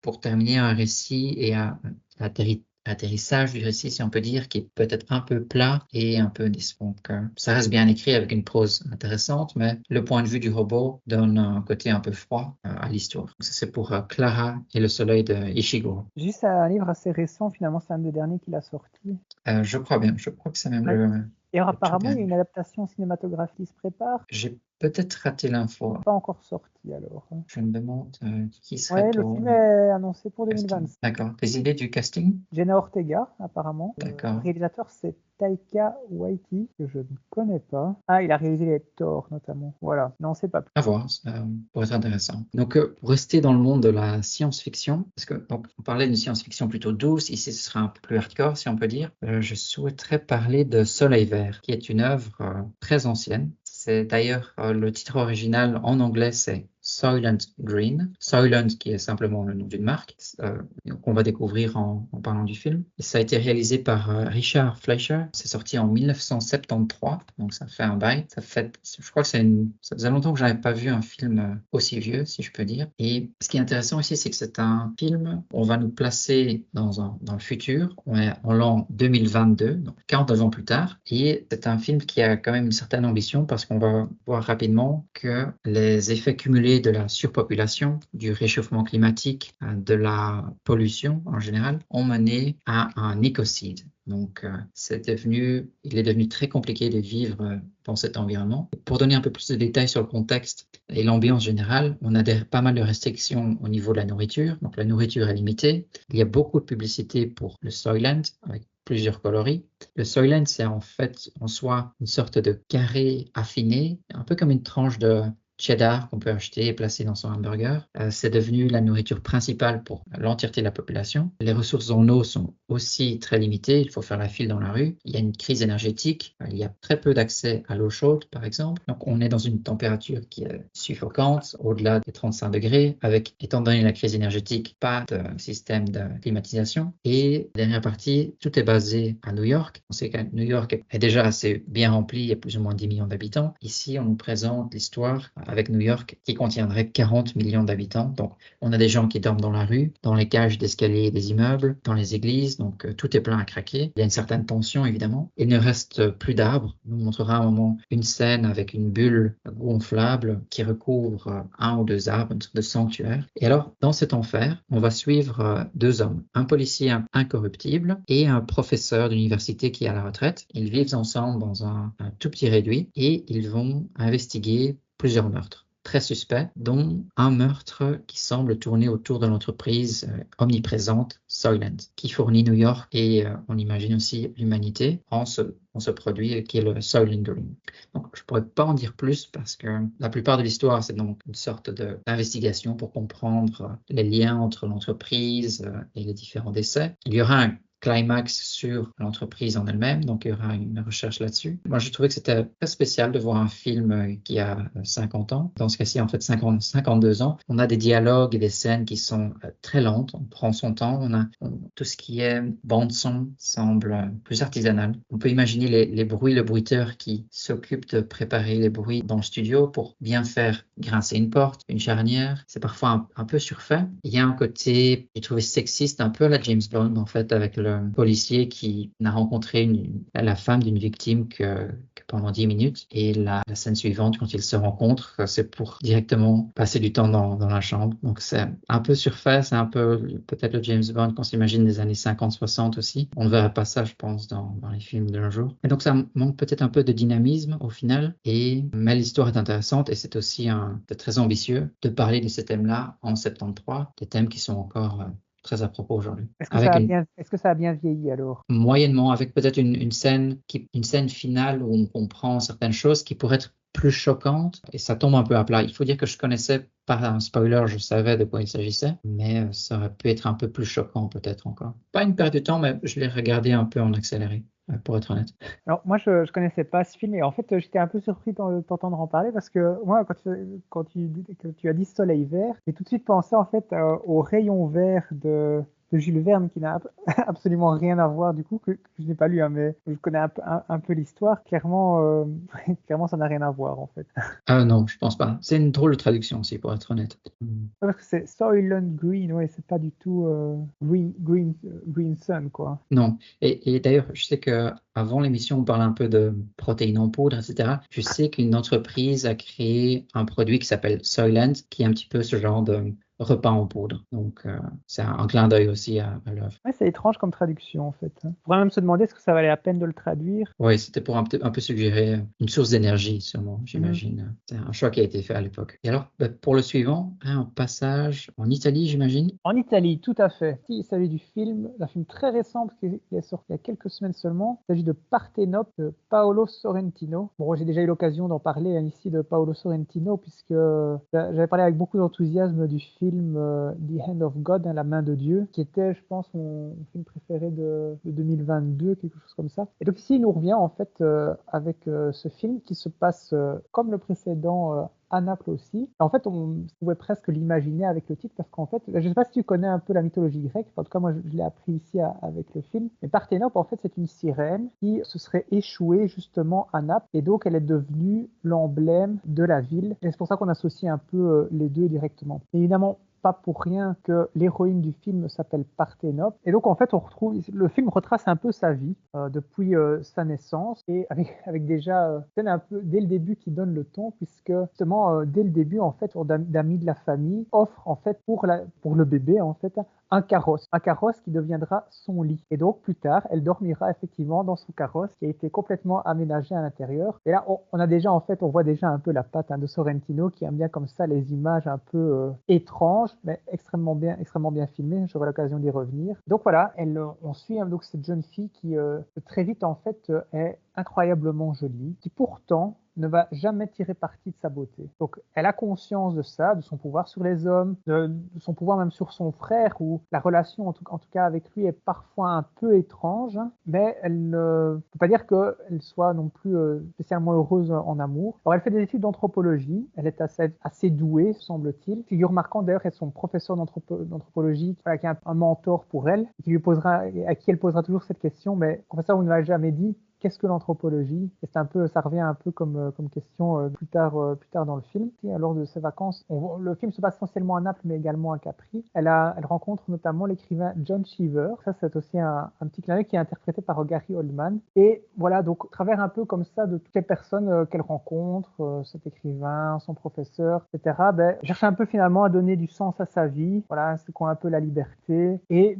pour terminer, un récit et l'atterrissage du récit, si on peut dire, qui est peut-être un peu plat et un peu lisse. Donc, ça reste bien écrit avec une prose intéressante, mais le point de vue du robot donne un côté un peu froid à l'histoire. Donc, ça, c'est pour Clara et le soleil de Ishiguro. Juste un livre assez récent, finalement, c'est un des derniers qu'il a sorti. Je crois bien, je crois que c'est même Ouais. Et alors, le tout apparemment, il y a dernier. une adaptation cinématographique qui se prépare. J'ai peut-être raté l'info. Pas encore sorti alors. Je me demande qui serait Ouais, le au film est annoncé pour casting. 2025. D'accord. Des idées du casting? Jenna Ortega, apparemment. Le D'accord. réalisateur, c'est Taika Waititi, que je ne connais pas. Ah, il a réalisé les Thor, notamment. Voilà, non, c'est pas plus. À voir, ça pourrait être intéressant. Donc, pour rester dans le monde de la science-fiction, parce que donc, on parlait d'une science-fiction plutôt douce, ici ce sera un peu plus hardcore, si on peut dire. Je souhaiterais parler de Soleil Vert, qui est une œuvre très ancienne. C'est d'ailleurs le titre original en anglais, c'est Soylent Green. Soylent qui est simplement le nom d'une marque qu'on va découvrir en parlant du film. Et ça a été réalisé par Richard Fleischer. C'est sorti en 1973, donc ça fait un bail. Je crois que ça faisait longtemps que je n'avais pas vu un film aussi vieux, si je peux dire. Et ce qui est intéressant ici, c'est que c'est un film, on va nous placer dans le futur. On est en l'an 2022, donc 49 ans plus tard. Et c'est un film qui a quand même une certaine ambition parce qu'on va voir rapidement que les effets cumulés de la surpopulation, du réchauffement climatique, de la pollution en général, ont mené à un écocide. Donc, il est devenu très compliqué de vivre dans cet environnement. Pour donner un peu plus de détails sur le contexte et l'ambiance générale, on a pas mal de restrictions au niveau de la nourriture. Donc, la nourriture est limitée. Il y a beaucoup de publicité pour le Soylent, avec plusieurs coloris. Le Soylent, c'est en fait en soi une sorte de carré affiné, un peu comme une tranche de cheddar qu'on peut acheter et placer dans son hamburger. C'est devenu la nourriture principale pour l'entièreté de la population. Les ressources en eau sont aussi très limitées. Il faut faire la file dans la rue. Il y a une crise énergétique. Il y a très peu d'accès à l'eau chaude, par exemple. Donc, on est dans une température qui est suffocante, au-delà des 35 degrés, avec, étant donné la crise énergétique, pas de système de climatisation. Et dernière partie, tout est basé à New York. On sait que New York est déjà assez bien rempli. Il y a plus ou moins 10 millions d'habitants. Ici, on nous présente l'histoire avec New York qui contiendrait 40 millions d'habitants. Donc, on a des gens qui dorment dans la rue, dans les cages d'escalier des immeubles, dans les églises. Donc, tout est plein à craquer. Il y a une certaine tension, évidemment. Il ne reste plus d'arbres. On nous montrera à un moment une scène avec une bulle gonflable qui recouvre un ou deux arbres, une sorte de sanctuaire. Et alors, dans cet enfer, on va suivre deux hommes, un policier incorruptible et un professeur d'université qui est à la retraite. Ils vivent ensemble dans un tout petit réduit et ils vont investiguer plusieurs meurtres très suspects, dont un meurtre qui semble tourner autour de l'entreprise omniprésente Soylent, qui fournit New York et on imagine aussi l'humanité en ce produit qui est le Soylent Green. Donc, je ne pourrais pas en dire plus parce que la plupart de l'histoire, c'est donc une sorte d'investigation pour comprendre les liens entre l'entreprise et les différents décès. Il y aura climax sur l'entreprise en elle-même, donc il y aura une recherche là-dessus. Moi, j'ai trouvé que c'était très spécial de voir un film qui a 50 ans, dans ce cas-ci en fait 52 ans. On a des dialogues et des scènes qui sont très lentes, on prend son temps, tout ce qui est bande-son semble plus artisanal. On peut imaginer les bruits, le bruiteur qui s'occupe de préparer les bruits dans le studio pour bien faire grincer une porte, une charnière. C'est parfois un peu surfait. Il y a un côté, j'ai trouvé sexiste, un peu à la James Bond en fait, avec le policier qui n'a rencontré la femme d'une victime que pendant 10 minutes. Et la scène suivante, quand ils se rencontrent, c'est pour directement passer du temps dans la chambre. Donc c'est un peu surfait, c'est un peu peut-être le James Bond qu'on s'imagine des années 50-60 aussi. On ne verra pas ça, je pense, dans les films de nos jours. Et donc ça manque peut-être un peu de dynamisme au final. Mais l'histoire est intéressante et c'est très ambitieux de parler de ces thèmes-là en 73, des thèmes qui sont encore très à propos aujourd'hui. Est-ce que ça a bien vieilli alors? Moyennement, avec peut-être une scène finale où on comprend certaines choses qui pourraient être plus choquantes et ça tombe un peu à plat. Il faut dire que je connaissais par un spoiler, je savais de quoi il s'agissait, mais ça aurait pu être un peu plus choquant peut-être encore. Pas une perte de temps, mais je l'ai regardé un peu en accéléré, pour être honnête. Alors moi je connaissais pas ce film et en fait j'étais un peu surpris de t'entendre en parler parce que moi que tu as dit Soleil vert, j'ai tout de suite pensé en fait au rayon vert de Jules Verne qui n'a absolument rien à voir du coup que je n'ai pas lu hein, mais je connais un peu l'histoire. Clairement clairement ça n'a rien à voir en fait. Ah non, je pense pas. C'est une drôle de traduction aussi, pour être honnête. Parce que c'est Soylent Green, ouais, c'est pas du tout Green Sun quoi. Non. Et d'ailleurs, je sais que avant l'émission, on parlait un peu de protéines en poudre, etc. Je sais qu'une entreprise a créé un produit qui s'appelle Soylent, qui est un petit peu ce genre de repas en poudre. Donc, c'est un clin d'œil aussi à l'œuvre. Ouais, c'est étrange comme traduction en fait. On pourrait même se demander est-ce que ça valait la peine de le traduire. Oui, c'était pour un peu suggérer une source d'énergie, sûrement, j'imagine. C'est un choix qui a été fait à l'époque. Et alors, pour le suivant, un passage en Italie, j'imagine. En Italie, tout à fait. Il s'agit du film, d'un film très récent qui est sorti il y a quelques semaines seulement. Il s'agit de Partenope de Paolo Sorrentino. Bon, j'ai déjà eu l'occasion d'en parler ici de Paolo Sorrentino puisque j'avais parlé avec beaucoup d'enthousiasme du film The Hand of God, hein, La main de Dieu, qui était, je pense, mon film préféré de 2022, quelque chose comme ça. Et donc ici, il nous revient en fait avec ce film qui se passe comme le précédent à Naples aussi. En fait, on pouvait presque l'imaginer avec le titre parce qu'en fait, je ne sais pas si tu connais un peu la mythologie grecque, en tout cas moi je l'ai appris ici avec le film, mais Parthénope en fait c'est une sirène qui se serait échouée justement à Naples et donc elle est devenue l'emblème de la ville et c'est pour ça qu'on associe un peu les deux directement. Et évidemment, pas pour rien que l'héroïne du film s'appelle Parthénope. Et donc, en fait, le film retrace un peu sa vie depuis sa naissance et avec déjà un peu dès le début qui donne le ton, puisque justement, dès le début, en fait, d'amis de la famille offre en fait pour le bébé, en fait, un carrosse qui deviendra son lit. Et donc, plus tard, elle dormira effectivement dans son carrosse qui a été complètement aménagé à l'intérieur. Et là, on voit déjà un peu la patte de Sorrentino qui aime bien comme ça les images un peu étranges, mais extrêmement bien filmées. J'aurai l'occasion d'y revenir. Donc voilà, on suit donc cette jeune fille qui très vite en fait est incroyablement jolie, qui pourtant ne va jamais tirer parti de sa beauté. Donc elle a conscience de ça, de son pouvoir sur les hommes, de son pouvoir même sur son frère, où la relation en tout cas avec lui est parfois un peu étrange, mais elle ne peut pas dire qu'elle soit non plus spécialement heureuse en amour. Alors elle fait des études d'anthropologie, elle est assez douée, semble-t-il. Figure marquante d'ailleurs est son professeur d'anthropologie, voilà, qui est un mentor pour elle, à qui elle posera toujours cette question, mais le professeur, vous ne l'a jamais dit, qu'est-ce que l'anthropologie? Et ça revient un peu comme question plus tard dans le film. Et lors de ses vacances, le film se passe essentiellement à Naples, mais également à Capri. Elle rencontre notamment l'écrivain John Cheever. Ça, c'est aussi un petit clin d'œil qui est interprété par Gary Oldman. Et voilà, donc, au travers un peu comme ça de toutes les personnes qu'elle rencontre, cet écrivain, son professeur, etc., elle cherche un peu finalement à donner du sens à sa vie. Voilà, c'est quoi un peu la liberté. Et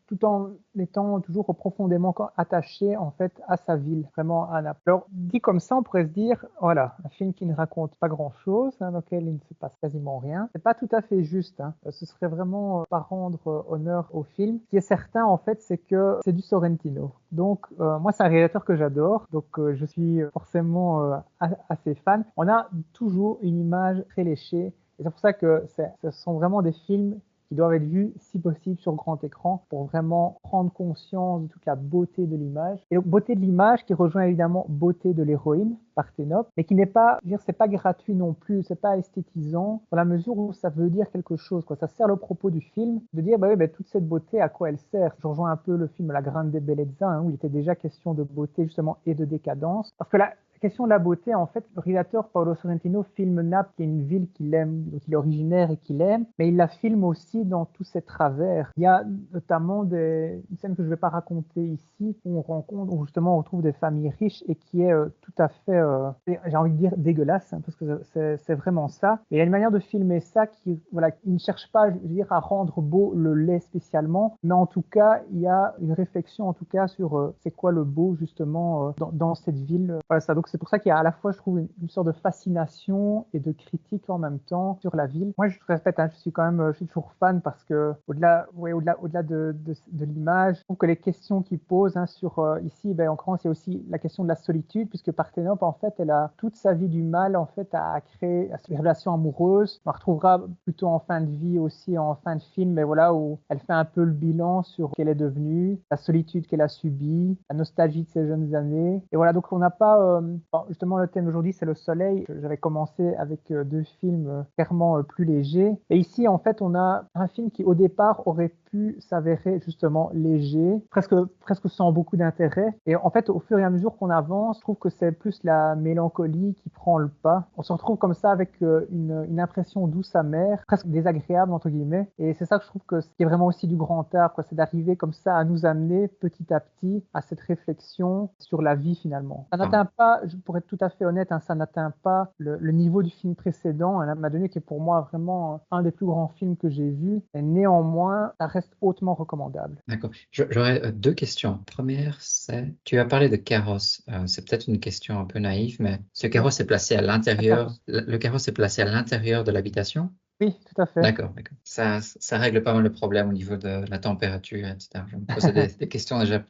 tout en étant toujours profondément attaché en fait à sa ville, vraiment à Naples. Alors dit comme ça, on pourrait se dire, voilà, un film qui ne raconte pas grand-chose, dans lequel il ne se passe quasiment rien. C'est pas tout à fait juste. Ce serait vraiment pas rendre honneur au film. Ce qui est certain en fait, c'est que c'est du Sorrentino. Donc moi, c'est un réalisateur que j'adore, donc je suis forcément assez fan. On a toujours une image très léchée. Et c'est pour ça que ce sont vraiment des films qui doivent être vus si possible sur grand écran pour vraiment prendre conscience de toute la beauté de l'image. Et donc beauté de l'image qui rejoint évidemment beauté de l'héroïne, Parthénope, mais qui n'est pas, je veux dire, c'est pas gratuit non plus, c'est pas esthétisant, dans la mesure où ça veut dire quelque chose, quoi. Ça sert le propos du film, de dire, bah oui, bah, toute cette beauté, à quoi elle sert? Je rejoins un peu le film La Grande Bellezza, hein, où il était déjà question de beauté, justement, et de décadence. Parce que la question de la beauté, en fait, le réalisateur Paolo Sorrentino filme Naples, qui est une ville qu'il aime, dont il est originaire et qu'il aime, mais il la filme aussi dans tous ses travers. Il y a notamment une scène que je ne vais pas raconter ici, où justement on retrouve des familles riches et qui est tout à fait, j'ai envie de dire dégueulasse, hein, parce que c'est vraiment ça. Mais il y a une manière de filmer ça qui, voilà, il ne cherche pas, je veux dire, à rendre beau le lait spécialement, mais en tout cas, il y a une réflexion en tout cas sur c'est quoi le beau justement dans cette ville. Voilà, ça. Donc c'est pour ça qu'il y a à la fois, je trouve, une sorte de fascination et de critique en même temps sur la ville. Moi, je répète, hein, je suis quand même, je suis toujours fan parce que au-delà de l'image, je trouve que les questions qu'il pose, hein, sur ici, ben, en l'occurrence, il y a aussi la question de la solitude, puisque Parthénope, en fait, elle a toute sa vie du mal, en fait, à créer des relations amoureuses. On la retrouvera plutôt en fin de vie aussi, en fin de film, mais voilà, où elle fait un peu le bilan sur ce qu'elle est devenue, la solitude qu'elle a subie, la nostalgie de ses jeunes années. Et voilà, donc on n'a pas, justement, le thème d'aujourd'hui, c'est le soleil. J'avais commencé avec deux films clairement plus légers. Et ici, en fait, on a un film qui, au départ, aurait pu s'avérer justement léger, presque sans beaucoup d'intérêt. Et en fait, au fur et à mesure qu'on avance, je trouve que c'est plus la mélancolie qui prend le pas. On se retrouve comme ça avec une impression douce amère, presque désagréable, entre guillemets. Et c'est ça que je trouve que c'est vraiment aussi du grand art, quoi. C'est d'arriver comme ça à nous amener petit à petit à cette réflexion sur la vie finalement. Ça n'atteint pas, pour être tout à fait honnête, hein, ça n'atteint pas le niveau du film précédent, hein, Madonna, qui est pour moi vraiment un des plus grands films que j'ai vus. Et néanmoins, ça reste hautement recommandable. D'accord. J'aurais deux questions. Première, c'est, tu as parlé de carrosse. C'est peut-être une question un peu naïve, mais ce carrosse est placé à l'intérieur, le carrosse est placé à l'intérieur de l'habitation? Oui, tout à fait. D'accord, d'accord. Ça règle pas mal le problème au niveau de la température, etc. Je me posais des questions déjà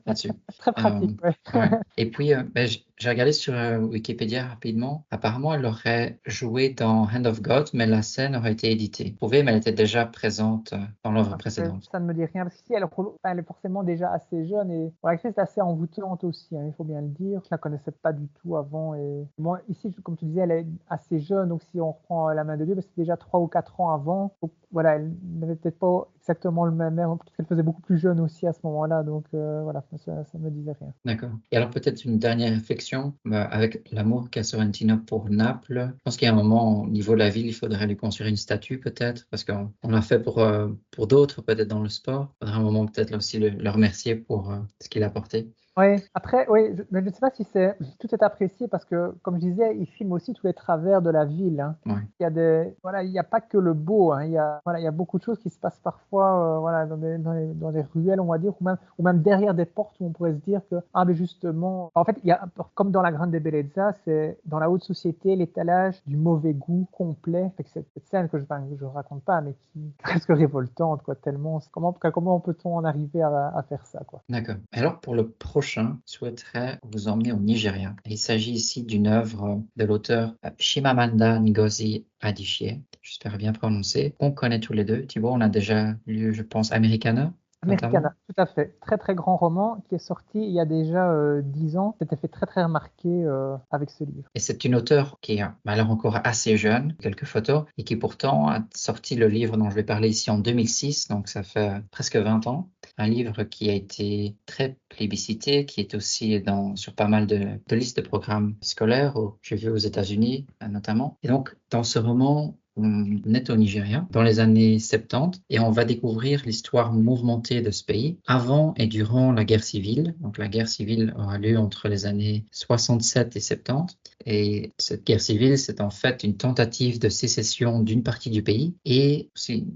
là-dessus. Très pratique, ouais. Ouais. Et puis, ben, j'ai regardé sur Wikipédia rapidement. Apparemment, elle aurait joué dans Hand of God, mais la scène aurait été éditée. Prouvée, mais elle était déjà présente dans l'œuvre précédente. Ça ne me dit rien, parce qu'ici, elle est forcément déjà assez jeune et l'actrice est assez envoûtante aussi, hein, il faut bien le dire. Je ne la connaissais pas du tout avant. Et moi, ici, comme tu disais, elle est assez jeune, donc si on reprend La Main de Dieu, ben, c'est déjà 3 ou 4 ans avant. Donc, voilà, elle n'avait peut-être pas exactement le même air, parce qu'elle faisait beaucoup plus jeune aussi à ce moment-là, donc voilà, ça ne me disait rien. D'accord. Et alors peut-être une dernière réflexion, avec l'amour qu'a Sorrentino pour Naples. Je pense qu'il y a un moment, au niveau de la ville, il faudrait lui construire une statue peut-être, parce qu'on l'a fait pour d'autres, peut-être dans le sport. Il faudrait un moment peut-être là aussi le remercier pour ce qu'il a apporté. Oui, après, oui, mais je ne sais pas si tout est apprécié parce que, comme je disais, il filme aussi tous les travers de la ville, hein. Ouais. Il y a voilà, il n'y a pas que le beau, hein. Voilà, il y a beaucoup de choses qui se passent parfois, voilà, dans les ruelles, on va dire, ou même derrière des portes où on pourrait se dire que, ah, mais justement, en fait, comme dans La Grande Bellezza, c'est dans la haute société, l'étalage du mauvais goût complet. Fait que cette scène que je raconte pas, mais qui est presque révoltante, quoi, tellement, comment peut-on en arriver à faire ça, quoi. D'accord. Alors pour le prochain, je souhaiterais vous emmener au Nigeria. Il s'agit ici d'une œuvre de l'auteur Chimamanda Ngozi Adichie. J'espère bien prononcer. On connaît tous les deux. Thibaut, on a déjà lu, je pense, Americana. Americana, tout à fait. Très très grand roman qui est sorti il y a déjà 10 ans. C'était fait très très remarquer avec ce livre. Et c'est une auteure qui est alors encore assez jeune, quelques photos, et qui pourtant a sorti le livre dont je vais parler ici en 2006, donc ça fait presque 20 ans. Un livre qui a été très plébiscité, qui est aussi sur pas mal de listes de programmes scolaires, j'ai vu aux États-Unis notamment. Et donc, dans ce roman, on est au Nigeria dans les années 70 et on va découvrir l'histoire mouvementée de ce pays avant et durant la guerre civile. Donc la guerre civile aura lieu entre les années 67 et 70 et cette guerre civile, c'est en fait une tentative de sécession d'une partie du pays et aussi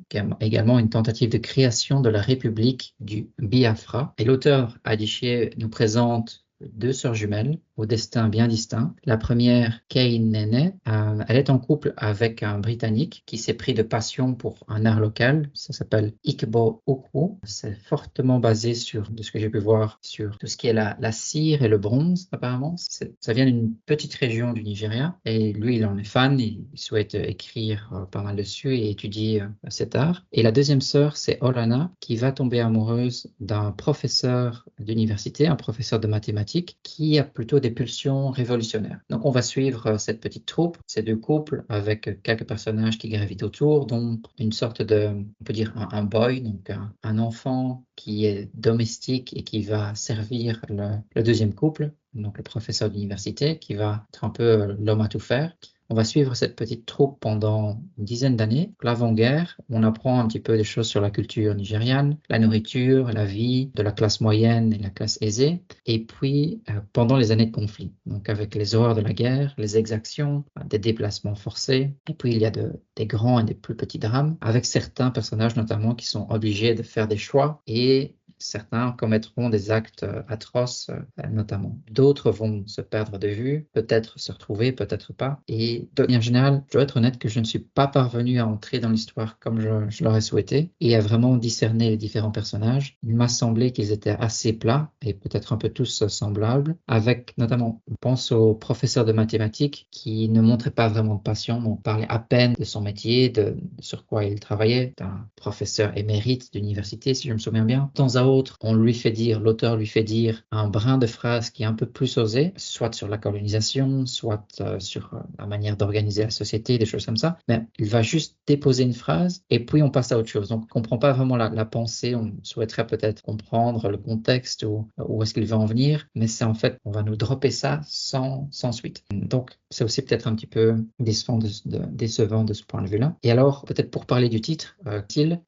également une tentative de création de la République du Biafra. Et l'auteur Adichie nous présente deux sœurs jumelles, au destin bien distinct. La première, Kay Nene, elle est en couple avec un Britannique qui s'est pris de passion pour un art local. Ça s'appelle Igbo Ukwu. C'est fortement basé sur, de ce que j'ai pu voir, sur tout ce qui est la cire et le bronze, apparemment. Ça vient d'une petite région du Nigeria. Et lui, il en est fan. Il souhaite écrire pas mal dessus et étudier cet art. Et la deuxième sœur, c'est Olana, qui va tomber amoureuse d'un professeur d'université, un professeur de mathématiques, qui a plutôt des pulsions révolutionnaires. Donc on va suivre cette petite troupe, ces deux couples, avec quelques personnages qui gravitent autour, dont une sorte de, on peut dire un boy, donc un enfant qui est domestique et qui va servir le deuxième couple, donc le professeur d'université, qui va être un peu l'homme à tout faire. On va suivre cette petite troupe pendant une dizaine d'années. L'avant-guerre, on apprend un petit peu des choses sur la culture nigériane, la nourriture, la vie de la classe moyenne et la classe aisée. Et puis, pendant les années de conflit, donc avec les horreurs de la guerre, les exactions, des déplacements forcés. Et puis, il y a des grands et des plus petits drames, avec certains personnages notamment qui sont obligés de faire des choix et certains commettront des actes atroces, notamment. D'autres vont se perdre de vue, peut-être se retrouver, peut-être pas. Et de manière générale, je dois être honnête que je ne suis pas parvenu à entrer dans l'histoire comme je l'aurais souhaité et à vraiment discerner les différents personnages. Il m'a semblé qu'ils étaient assez plats et peut-être un peu tous semblables, avec notamment, je pense au professeur de mathématiques qui ne montrait pas vraiment de passion, on parlait à peine de son métier, de sur quoi il travaillait, d'un professeur émérite d'université, si je me souviens bien. De temps à autre, l'auteur lui fait dire un brin de phrase qui est un peu plus osé, soit sur la colonisation, soit sur la manière d'organiser la société, des choses comme ça. Mais il va juste déposer une phrase et puis on passe à autre chose. Donc, on ne comprend pas vraiment la pensée. On souhaiterait peut-être comprendre le contexte ou où est-ce qu'il va en venir. Mais c'est en fait, on va nous dropper ça sans suite. Donc, c'est aussi peut-être un petit peu décevant de ce point de vue-là. Et alors, peut-être pour parler du titre,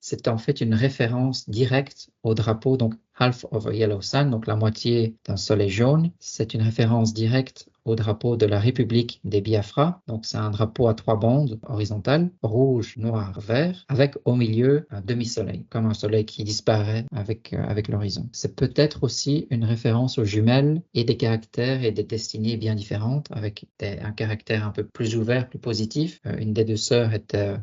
c'est en fait une référence directe au drapeau, donc Half of a Yellow Sun, donc la moitié d'un soleil jaune. C'est une référence directe au drapeau de la République des Biafra. Donc c'est un drapeau à 3 bandes horizontales, rouge, noir, vert, avec au milieu un demi-soleil, comme un soleil qui disparaît avec l'horizon. C'est peut-être aussi une référence aux jumelles et des caractères et des destinées bien différentes, avec un caractère un peu plus ouvert, plus positif. Une des deux sœurs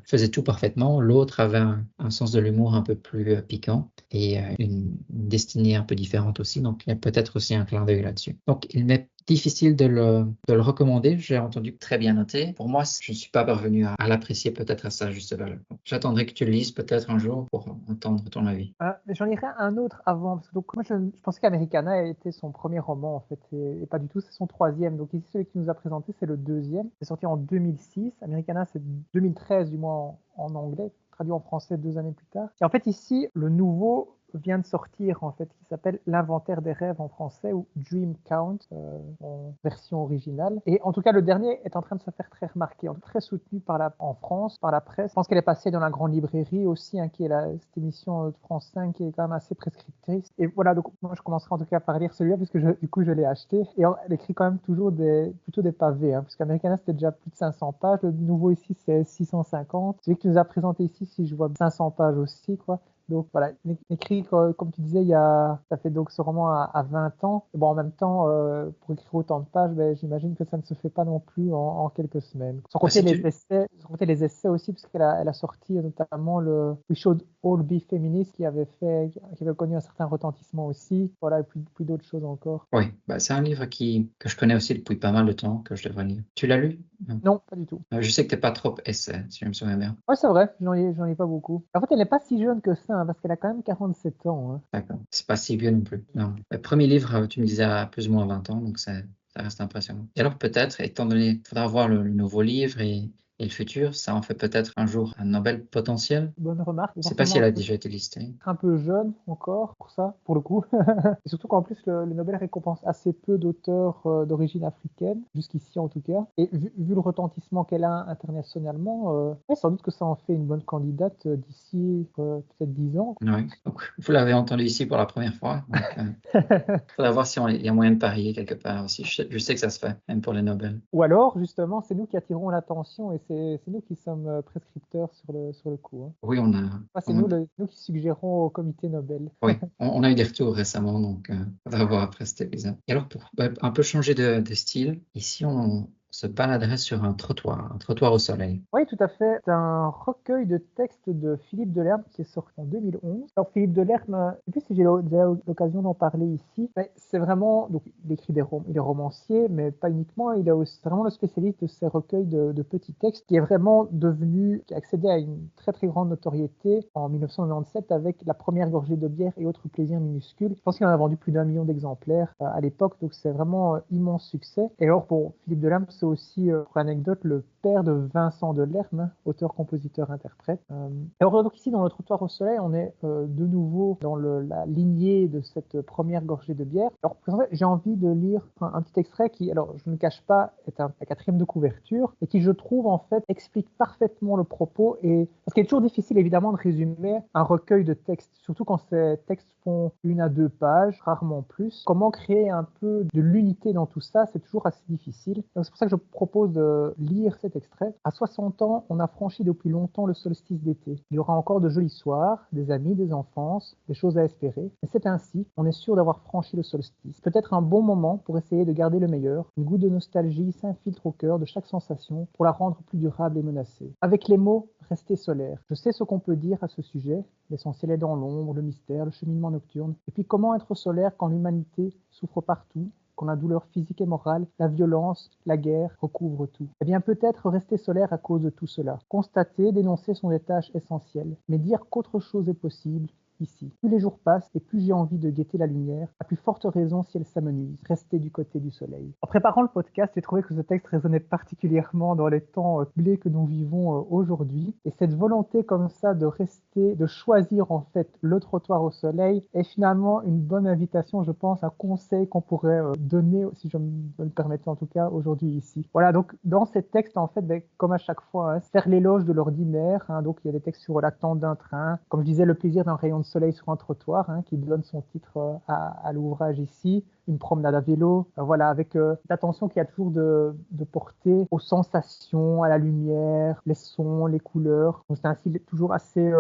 faisait tout parfaitement, l'autre avait un sens de l'humour un peu plus piquant et une destinée un peu différente aussi. Donc il y a peut-être aussi un clin d'œil là-dessus. Donc il m'est difficile de le recommander. J'ai entendu très bien noté. Pour moi, je ne suis pas parvenu à l'apprécier peut-être à sa juste valeur. J'attendrai que tu le lises peut-être un jour pour entendre ton avis. Mais j'en lirai un autre avant, parce que donc, moi je pensais qu'Americana était son premier roman en fait, et pas du tout, c'est son troisième. Donc ici, celui qui nous a présenté, c'est le deuxième. C'est sorti en 2006. Americana, c'est 2013 du moins en anglais, traduit en français 2 années plus tard. Et en fait ici, le nouveau vient de sortir en fait, qui s'appelle L'inventaire des rêves en français ou Dream Count en version originale. Et en tout cas, le dernier est en train de se faire très remarquer, très soutenu en France, par la presse. Je pense qu'elle est passée dans la grande librairie aussi, qui est cette émission de France 5 qui est quand même assez prescriptrice. Et voilà, donc moi je commencerai en tout cas par lire celui-là puisque du coup je l'ai acheté. Et elle écrit quand même toujours plutôt des pavés, puisqu'Americana c'était déjà plus de 500 pages. Le nouveau ici c'est 650. Celui que tu nous as présenté ici, si je vois 500 pages aussi, quoi. Donc voilà, écrit, comme tu disais, ça fait donc ce roman à 20 ans. Et bon, en même temps, pour écrire autant de pages, j'imagine que ça ne se fait pas non plus en quelques semaines. Sans compter les essais aussi, parce qu'elle a sorti notamment le We Should All Be Feminist qui avait connu un certain retentissement aussi. Voilà, et puis d'autres choses encore. Oui, c'est un livre que je connais aussi depuis pas mal de temps, que je devrais lire. Tu l'as lu? Non, pas du tout. Je sais que tu n'es pas trop essai, si je me souviens bien. Oui, c'est vrai, j'en ai pas beaucoup. En fait, elle n'est pas si jeune que ça, parce qu'elle a quand même 47 ans. D'accord, c'est pas si vieux non plus. Non. Le premier livre, tu me disais, à plus ou moins 20 ans, donc ça reste impressionnant. Et alors peut-être, étant donné, il faudra voir le nouveau livre et le futur, ça en fait peut-être un jour un Nobel potentiel. Bonne remarque. Je ne sais pas si elle a déjà été listée. Un peu jeune encore pour ça, pour le coup. Et surtout qu'en plus, le Nobel récompense assez peu d'auteurs d'origine africaine, jusqu'ici en tout cas. Et vu le retentissement qu'elle a internationalement, sans doute que ça en fait une bonne candidate d'ici peut-être 10 ans. Oui, donc vous l'avez entendu ici pour la première fois. Il faudra voir si il y a moyen de parier quelque part aussi. Je sais que ça se fait, même pour les Nobel. Ou alors, justement, c'est nous qui attirons l'attention et c'est nous qui sommes prescripteurs sur le coup, hein. Oui, C'est nous qui suggérons au comité Nobel. oui, on a eu des retours récemment, donc on va voir après cet épisode. Et alors, pour un peu changer de style, ici, on se baladerait sur un trottoir au soleil. Oui, tout à fait. C'est un recueil de textes de Philippe Delerme qui est sorti en 2011. Alors, Philippe Delerme, je ne sais plus si j'ai déjà eu l'occasion d'en parler ici, mais c'est vraiment, donc il écrit il est romancier, mais pas uniquement, il est aussi vraiment le spécialiste de ces recueils de petits textes, qui est vraiment qui a accédé à une très très grande notoriété en 1997 avec La première gorgée de bière et autres plaisirs minuscules. Je pense qu'il en a vendu plus d'1 million d'exemplaires à l'époque, donc c'est vraiment immense succès. Et alors, pour Philippe Delerme, c'est aussi, pour l'anecdote, le père de Vincent Delerme, auteur, compositeur, interprète. Alors donc ici, dans le trottoir au soleil, on est de nouveau dans la lignée de cette première gorgée de bière. Alors, pour ça, j'ai envie de lire un petit extrait qui, alors je ne cache pas, est la 4e de couverture, et qui, je trouve, en fait, explique parfaitement le propos. Parce qu'il est toujours difficile, évidemment, de résumer un recueil de textes, surtout quand ces textes font 1 à 2 pages, rarement plus. Comment créer un peu de l'unité dans tout ça, c'est toujours assez difficile. Donc, c'est pour ça que je propose de lire cet extrait. À 60 ans, on a franchi depuis longtemps le solstice d'été. Il y aura encore de jolis soirs, des amis, des enfances, des choses à espérer. Mais c'est ainsi, on est sûr d'avoir franchi le solstice. Peut-être un bon moment pour essayer de garder le meilleur. Une goutte de nostalgie s'infiltre au cœur de chaque sensation pour la rendre plus durable et menacée. Avec les mots, restez solaire. Je sais ce qu'on peut dire à ce sujet. L'essentiel est dans l'ombre, le mystère, le cheminement nocturne. Et puis comment être solaire quand l'humanité souffre partout, quand la douleur physique et morale, la violence, la guerre recouvrent tout. Eh bien peut-être rester solaire à cause de tout cela. Constater, dénoncer sont des tâches essentielles. Mais dire qu'autre chose est possible, ici. Plus les jours passent et plus j'ai envie de guetter la lumière, à plus forte raison si elle s'amenuise. Rester du côté du soleil. En préparant le podcast, j'ai trouvé que ce texte résonnait particulièrement dans les temps troublés que nous vivons aujourd'hui. Et cette volonté comme ça de rester, de choisir en fait le trottoir au soleil est finalement une bonne invitation, je pense, un conseil qu'on pourrait donner, si je me le permettais en tout cas, aujourd'hui ici. Voilà, donc dans ces textes, en fait, comme à chaque fois, hein, faire l'éloge de l'ordinaire. Hein, donc il y a des textes sur l'attente d'un train, comme je disais, le plaisir d'un rayon de soleil sur un trottoir, hein, qui donne son titre à l'ouvrage ici, une promenade à vélo, voilà, avec l'attention qu'il y a toujours de porter aux sensations, à la lumière, les sons, les couleurs. Donc c'est un style toujours assez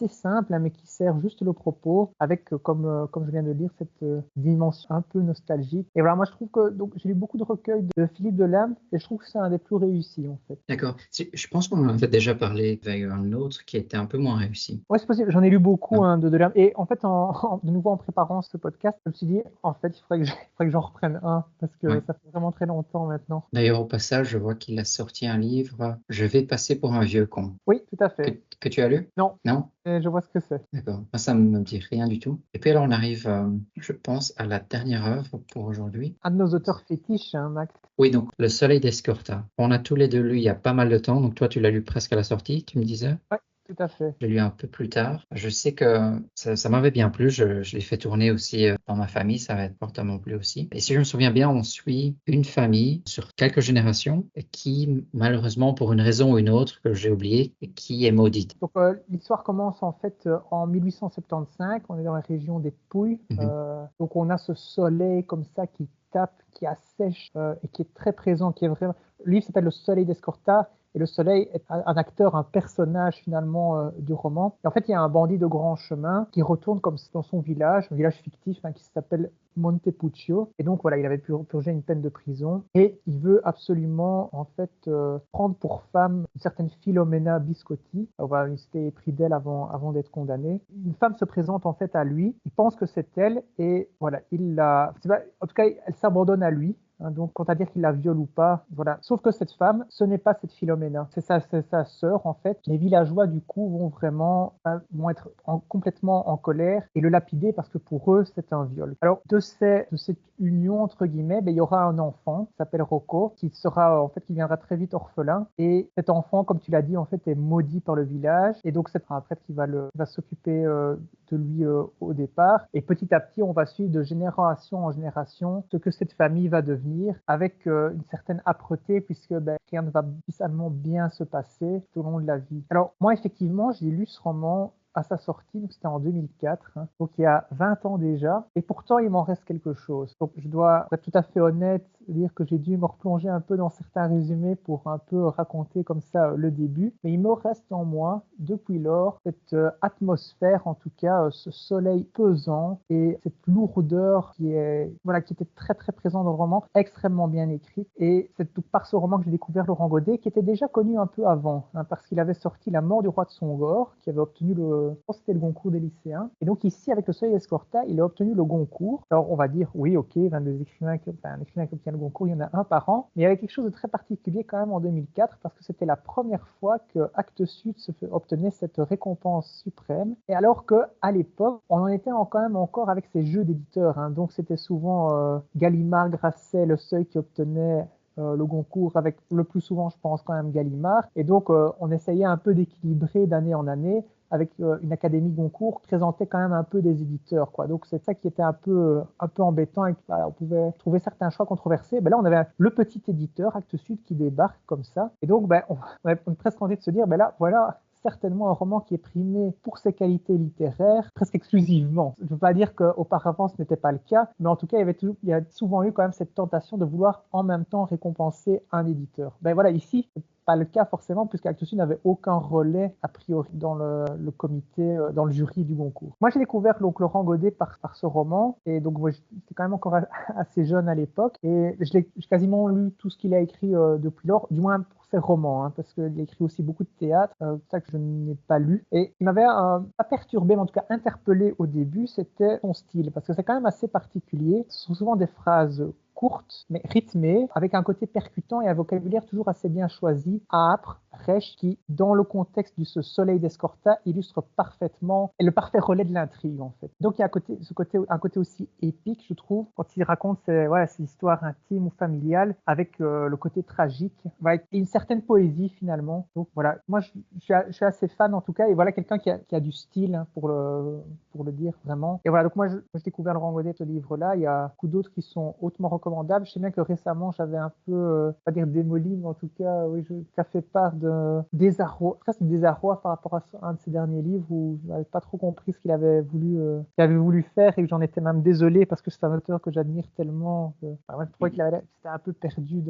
simple, hein, mais qui sert juste le propos, avec, comme je viens de dire, cette dimension un peu nostalgique. Et voilà, moi je trouve que donc, j'ai lu beaucoup de recueils de Philippe Delerme, et je trouve que c'est un des plus réussis, en fait. D'accord. Je pense qu'on en avait déjà parlé avec un autre qui était un peu moins réussi. Oui, c'est possible. J'en ai lu beaucoup, Non. hein, de Delerme. Et en fait, de nouveau en préparant ce podcast, je me suis dit, en fait, il faudrait que j'en reprenne un, parce que Ouais. ça fait vraiment très longtemps maintenant. D'ailleurs, au passage, je vois qu'il a sorti un livre, Je vais passer pour un vieux con, Oui, tout à que, fait. que tu as lu? Non, Non? mais je vois ce que c'est. D'accord. Moi, ça ne me dit rien du tout. Et puis alors, on arrive, je pense, à la dernière œuvre pour aujourd'hui. Un de nos auteurs fétiches, hein, Max. Oui, donc Le Soleil d'Escorta. On a tous les deux lu il y a pas mal de temps. Donc toi, tu l'as lu presque à la sortie, tu me disais. Oui, tout à fait. J'ai lu un peu plus tard. Je sais que ça m'avait bien plu. Je l'ai fait tourner aussi dans ma famille. Ça va fortement plu aussi. Et si je me souviens bien, on suit une famille sur quelques générations qui, malheureusement, pour une raison ou une autre que j'ai oubliée, qui est maudite. Donc, l'histoire commence en fait en 1875. On est dans la région des Pouilles. Mhm. Donc, on a ce soleil comme ça qui tape, qui assèche et qui est très présent, qui est vraiment. Le livre s'appelle Le Soleil d'Escorta. Et le soleil est un acteur, un personnage finalement du roman. Et en fait, il y a un bandit de grand chemin qui retourne comme dans son village, un village fictif, hein, qui s'appelle Montepulciano. Et donc voilà, il avait purgé une peine de prison et il veut absolument en fait prendre pour femme une certaine Filomena Biscotti. Voilà, il s'était pris d'elle avant d'être condamné. Une femme se présente en fait à lui. Il pense que c'est elle et voilà, en tout cas, elle s'abandonne à lui. Hein, donc, quant à dire qu'il la viole ou pas, voilà. Sauf que cette femme, ce n'est pas cette Philomena. C'est sa sœur, en fait. Les villageois, du coup, vont être complètement en colère et le lapider parce que pour eux, c'est un viol. Alors, de cette union, entre guillemets, il y aura un enfant qui s'appelle Rocco, qui viendra très vite orphelin. Et cet enfant, comme tu l'as dit, en fait, est maudit par le village. Et donc, c'est un prêtre qui va s'occuper de lui au départ. Et petit à petit, on va suivre de génération en génération ce que cette famille va devenir avec une certaine âpreté puisque rien ne va spécialement bien se passer tout au long de la vie. Alors moi, effectivement, j'ai lu ce roman à sa sortie, donc c'était en 2004, donc il y a 20 ans déjà, et pourtant il m'en reste quelque chose. Donc je dois être tout à fait honnête, C'est-à-dire que j'ai dû me replonger un peu dans certains résumés pour un peu raconter comme ça le début. Mais il me reste en moi, depuis lors, cette atmosphère, en tout cas, ce soleil pesant et cette lourdeur qui était très très présente dans le roman, extrêmement bien écrite. Et c'est par ce roman que j'ai découvert Laurent Godet, qui était déjà connu un peu avant, parce qu'il avait sorti La mort du roi de Songor, qui avait obtenu je pense que c'était le Goncourt des lycéens. Et donc ici, avec Le Soleil d'Escorta, il a obtenu le Goncourt. Alors on va dire, oui, ok, 22 écrivains qui obtiennent le Goncourt, il y en a un par an. Mais il y avait quelque chose de très particulier quand même en 2004, parce que c'était la première fois que Actes Sud obtenait cette récompense suprême. Et alors qu'à l'époque, on en était quand même encore avec ces jeux d'éditeurs. Donc c'était souvent Gallimard, Grasset, Le Seuil qui obtenaient le Goncourt, avec le plus souvent, je pense, quand même Gallimard. Et donc, on essayait un peu d'équilibrer d'année en année avec une académie Goncourt qui présentait quand même un peu des éditeurs, quoi. Donc, c'est ça qui était un peu embêtant et on pouvait trouver certains choix controversés. Ben là, on avait le petit éditeur, Actes Sud, qui débarque comme ça. Et donc, on avait presque envie de se dire, ben là, voilà, certainement un roman qui est primé pour ses qualités littéraires, presque exclusivement. Je ne veux pas dire qu'auparavant ce n'était pas le cas, mais en tout cas, il y a souvent eu quand même cette tentation de vouloir en même temps récompenser un éditeur. Ben voilà, ici, c'est pas le cas forcément, puisqu'Actes Sud n'avait aucun relais a priori dans le comité, dans le jury du Goncourt. Moi, j'ai découvert donc Laurent Godet par ce roman, et donc moi, j'étais quand même encore assez jeune à l'époque, et j'ai quasiment lu tout ce qu'il a écrit depuis lors, du moins pour ses romans, parce qu'il a écrit aussi beaucoup de théâtre, ça que je n'ai pas lu. Et il m'avait pas perturbé, mais en tout cas interpellé au début, c'était son style, parce que c'est quand même assez particulier. Ce sont souvent des phrases courte, mais rythmée, avec un côté percutant et un vocabulaire toujours assez bien choisi, âpre, rêche, qui, dans le contexte de ce Soleil d'Escorta, illustre parfaitement, et le parfait relais de l'intrigue, en fait. Donc, il y a un côté aussi épique, je trouve, quand il raconte ces histoires intimes ou familiales, avec le côté tragique, avec une certaine poésie, finalement. Donc, voilà, moi, je suis assez fan, en tout cas, et voilà quelqu'un qui a du style, pour le dire, vraiment. Et voilà, donc moi, j'ai découvert Laurent Godet, ce livre-là. Il y a beaucoup d'autres qui sont hautement recommandable. Je sais bien que récemment, j'avais un peu, pas dire démoli, mais en tout cas, oui, ça fait part de désarroi, presque désarroi par rapport à un de ses derniers livres où je n'avais pas trop compris ce qu'il avait voulu faire et que j'en étais même désolé parce que c'est un auteur que j'admire tellement. Je trouvais qu'il s'était un peu perdu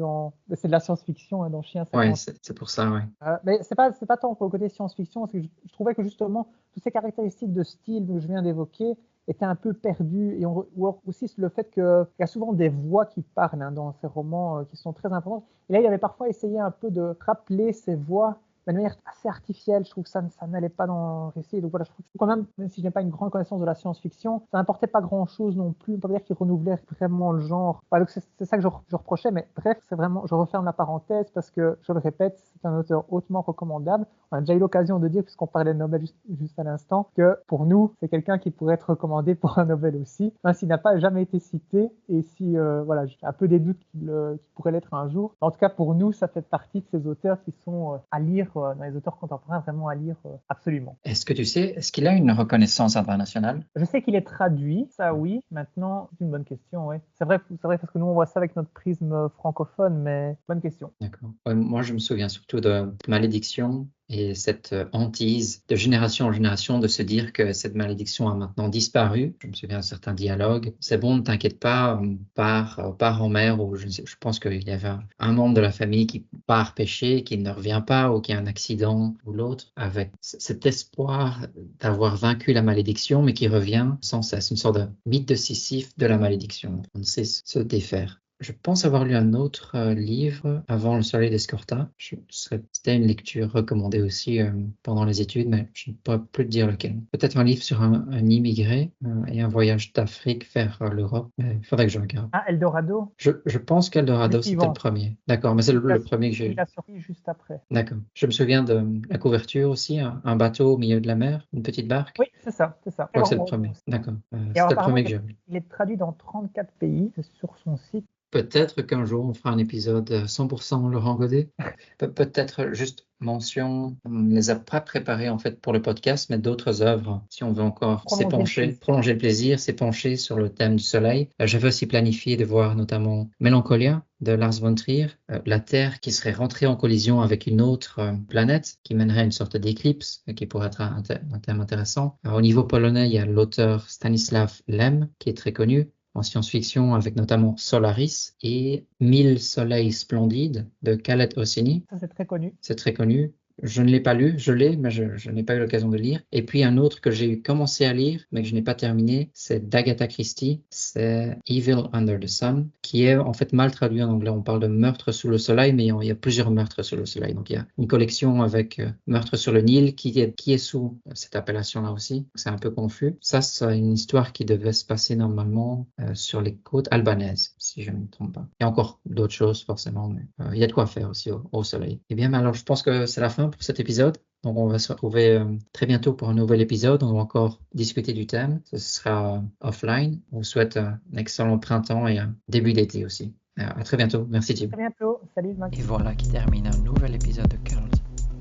c'est de la science-fiction, dans Chien 50. Ouais, c'est pour ça, ouais. Mais c'est pas tant pour le côté science-fiction, c'est que je trouvais que justement, toutes ces caractéristiques de style que je viens d'évoquer était un peu perdu, et ou aussi le fait qu'il y a souvent des voix qui parlent dans ces romans qui sont très importantes. Et là, il avait parfois essayé un peu de rappeler ces voix de manière assez artificielle. Je trouve que ça n'allait pas dans le récit. Donc voilà, je trouve que quand même si je n'ai pas une grande connaissance de la science-fiction, ça n'apportait pas grand-chose non plus. On peut pas dire qu'il renouvelait vraiment le genre. Enfin, donc c'est ça que je reprochais. Mais bref, c'est vraiment, je referme la parenthèse parce que, je le répète, c'est un auteur hautement recommandable. On a déjà eu l'occasion de dire, puisqu'on parlait de Nobel juste à l'instant, que pour nous, c'est quelqu'un qui pourrait être recommandé pour un Nobel aussi, même s'il n'a pas jamais été cité, et si, voilà, j'ai un peu des doutes qu'il pourrait l'être un jour. En tout cas, pour nous, ça fait partie de ces auteurs qui sont à lire, dans les auteurs contemporains, vraiment à lire absolument. Est-ce que tu sais, est-ce qu'il a une reconnaissance internationale? Je sais qu'il est traduit, ça oui. Maintenant, c'est une bonne question, oui. C'est vrai parce que nous, on voit ça avec notre prisme francophone, mais bonne question. D'accord. Moi, je me souviens surtout de Malédiction et cette hantise de génération en génération de se dire que cette malédiction a maintenant disparu. Je me souviens de certains dialogues. C'est bon, ne t'inquiète pas, pars en mer, ou je pense qu'il y avait un membre de la famille qui part pêcher, qui ne revient pas, ou qui a un accident ou l'autre, avec cet espoir d'avoir vaincu la malédiction, mais qui revient sans cesse, une sorte de mythe de Sisyphe de la malédiction. On ne sait se défaire. Je pense avoir lu un autre livre avant Le Soleil d'Escorta. C'était une lecture recommandée aussi pendant les études, mais je ne pourrais plus te dire lequel. Peut-être un livre sur un immigré et un voyage d'Afrique vers l'Europe. Il faudrait que je regarde. Ah, Eldorado? Je pense qu'Eldorado, c'était le premier. D'accord, mais c'est le premier que j'ai lu. Il a sorti juste après. D'accord. Je me souviens de la couverture aussi, un bateau au milieu de la mer, une petite barque. Oui, c'est ça. Je crois que c'est le premier. D'accord. C'était le premier que j'ai lu. Il est traduit dans 34 pays sur son site. Peut-être qu'un jour, on fera un épisode 100% Laurent Godet. Peut-être juste mention, on ne les a pas préparés en fait pour le podcast, mais d'autres œuvres, si on veut encore prolonger le plaisir, s'épancher sur le thème du soleil. J'avais aussi planifié de voir notamment Mélancolia de Lars von Trier, la Terre qui serait rentrée en collision avec une autre planète, qui mènerait à une sorte d'éclipse, qui pourrait être un thème intéressant. Alors, au niveau polonais, il y a l'auteur Stanisław Lem, qui est très connu. en science-fiction avec notamment Solaris et 1000 soleils splendides de Khaled Hosseini. Ça, c'est très connu. C'est très connu. Je ne l'ai pas lu, je l'ai, mais je n'ai pas eu l'occasion de lire. Et puis un autre que j'ai commencé à lire, mais que je n'ai pas terminé, c'est d'Agatha Christie, c'est Evil Under the Sun, qui est en fait mal traduit en anglais. On parle de meurtre sous le soleil, mais il y a plusieurs meurtres sous le soleil. Donc il y a une collection avec meurtre sur le Nil qui est sous cette appellation-là aussi. C'est un peu confus. Ça, c'est une histoire qui devait se passer normalement sur les côtes albanaises, si je ne me trompe pas. Il y a encore d'autres choses forcément, mais il y a de quoi faire aussi au soleil. Eh bien, alors je pense que c'est la fin pour cet épisode. Donc, on va se retrouver très bientôt pour un nouvel épisode. On va encore discuter du thème. Ce sera offline. On vous souhaite un excellent printemps et un début d'été aussi. À très bientôt. Merci, Tim. À bientôt. Salut, Max. Et voilà qui termine un nouvel épisode de Curls.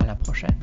À la prochaine.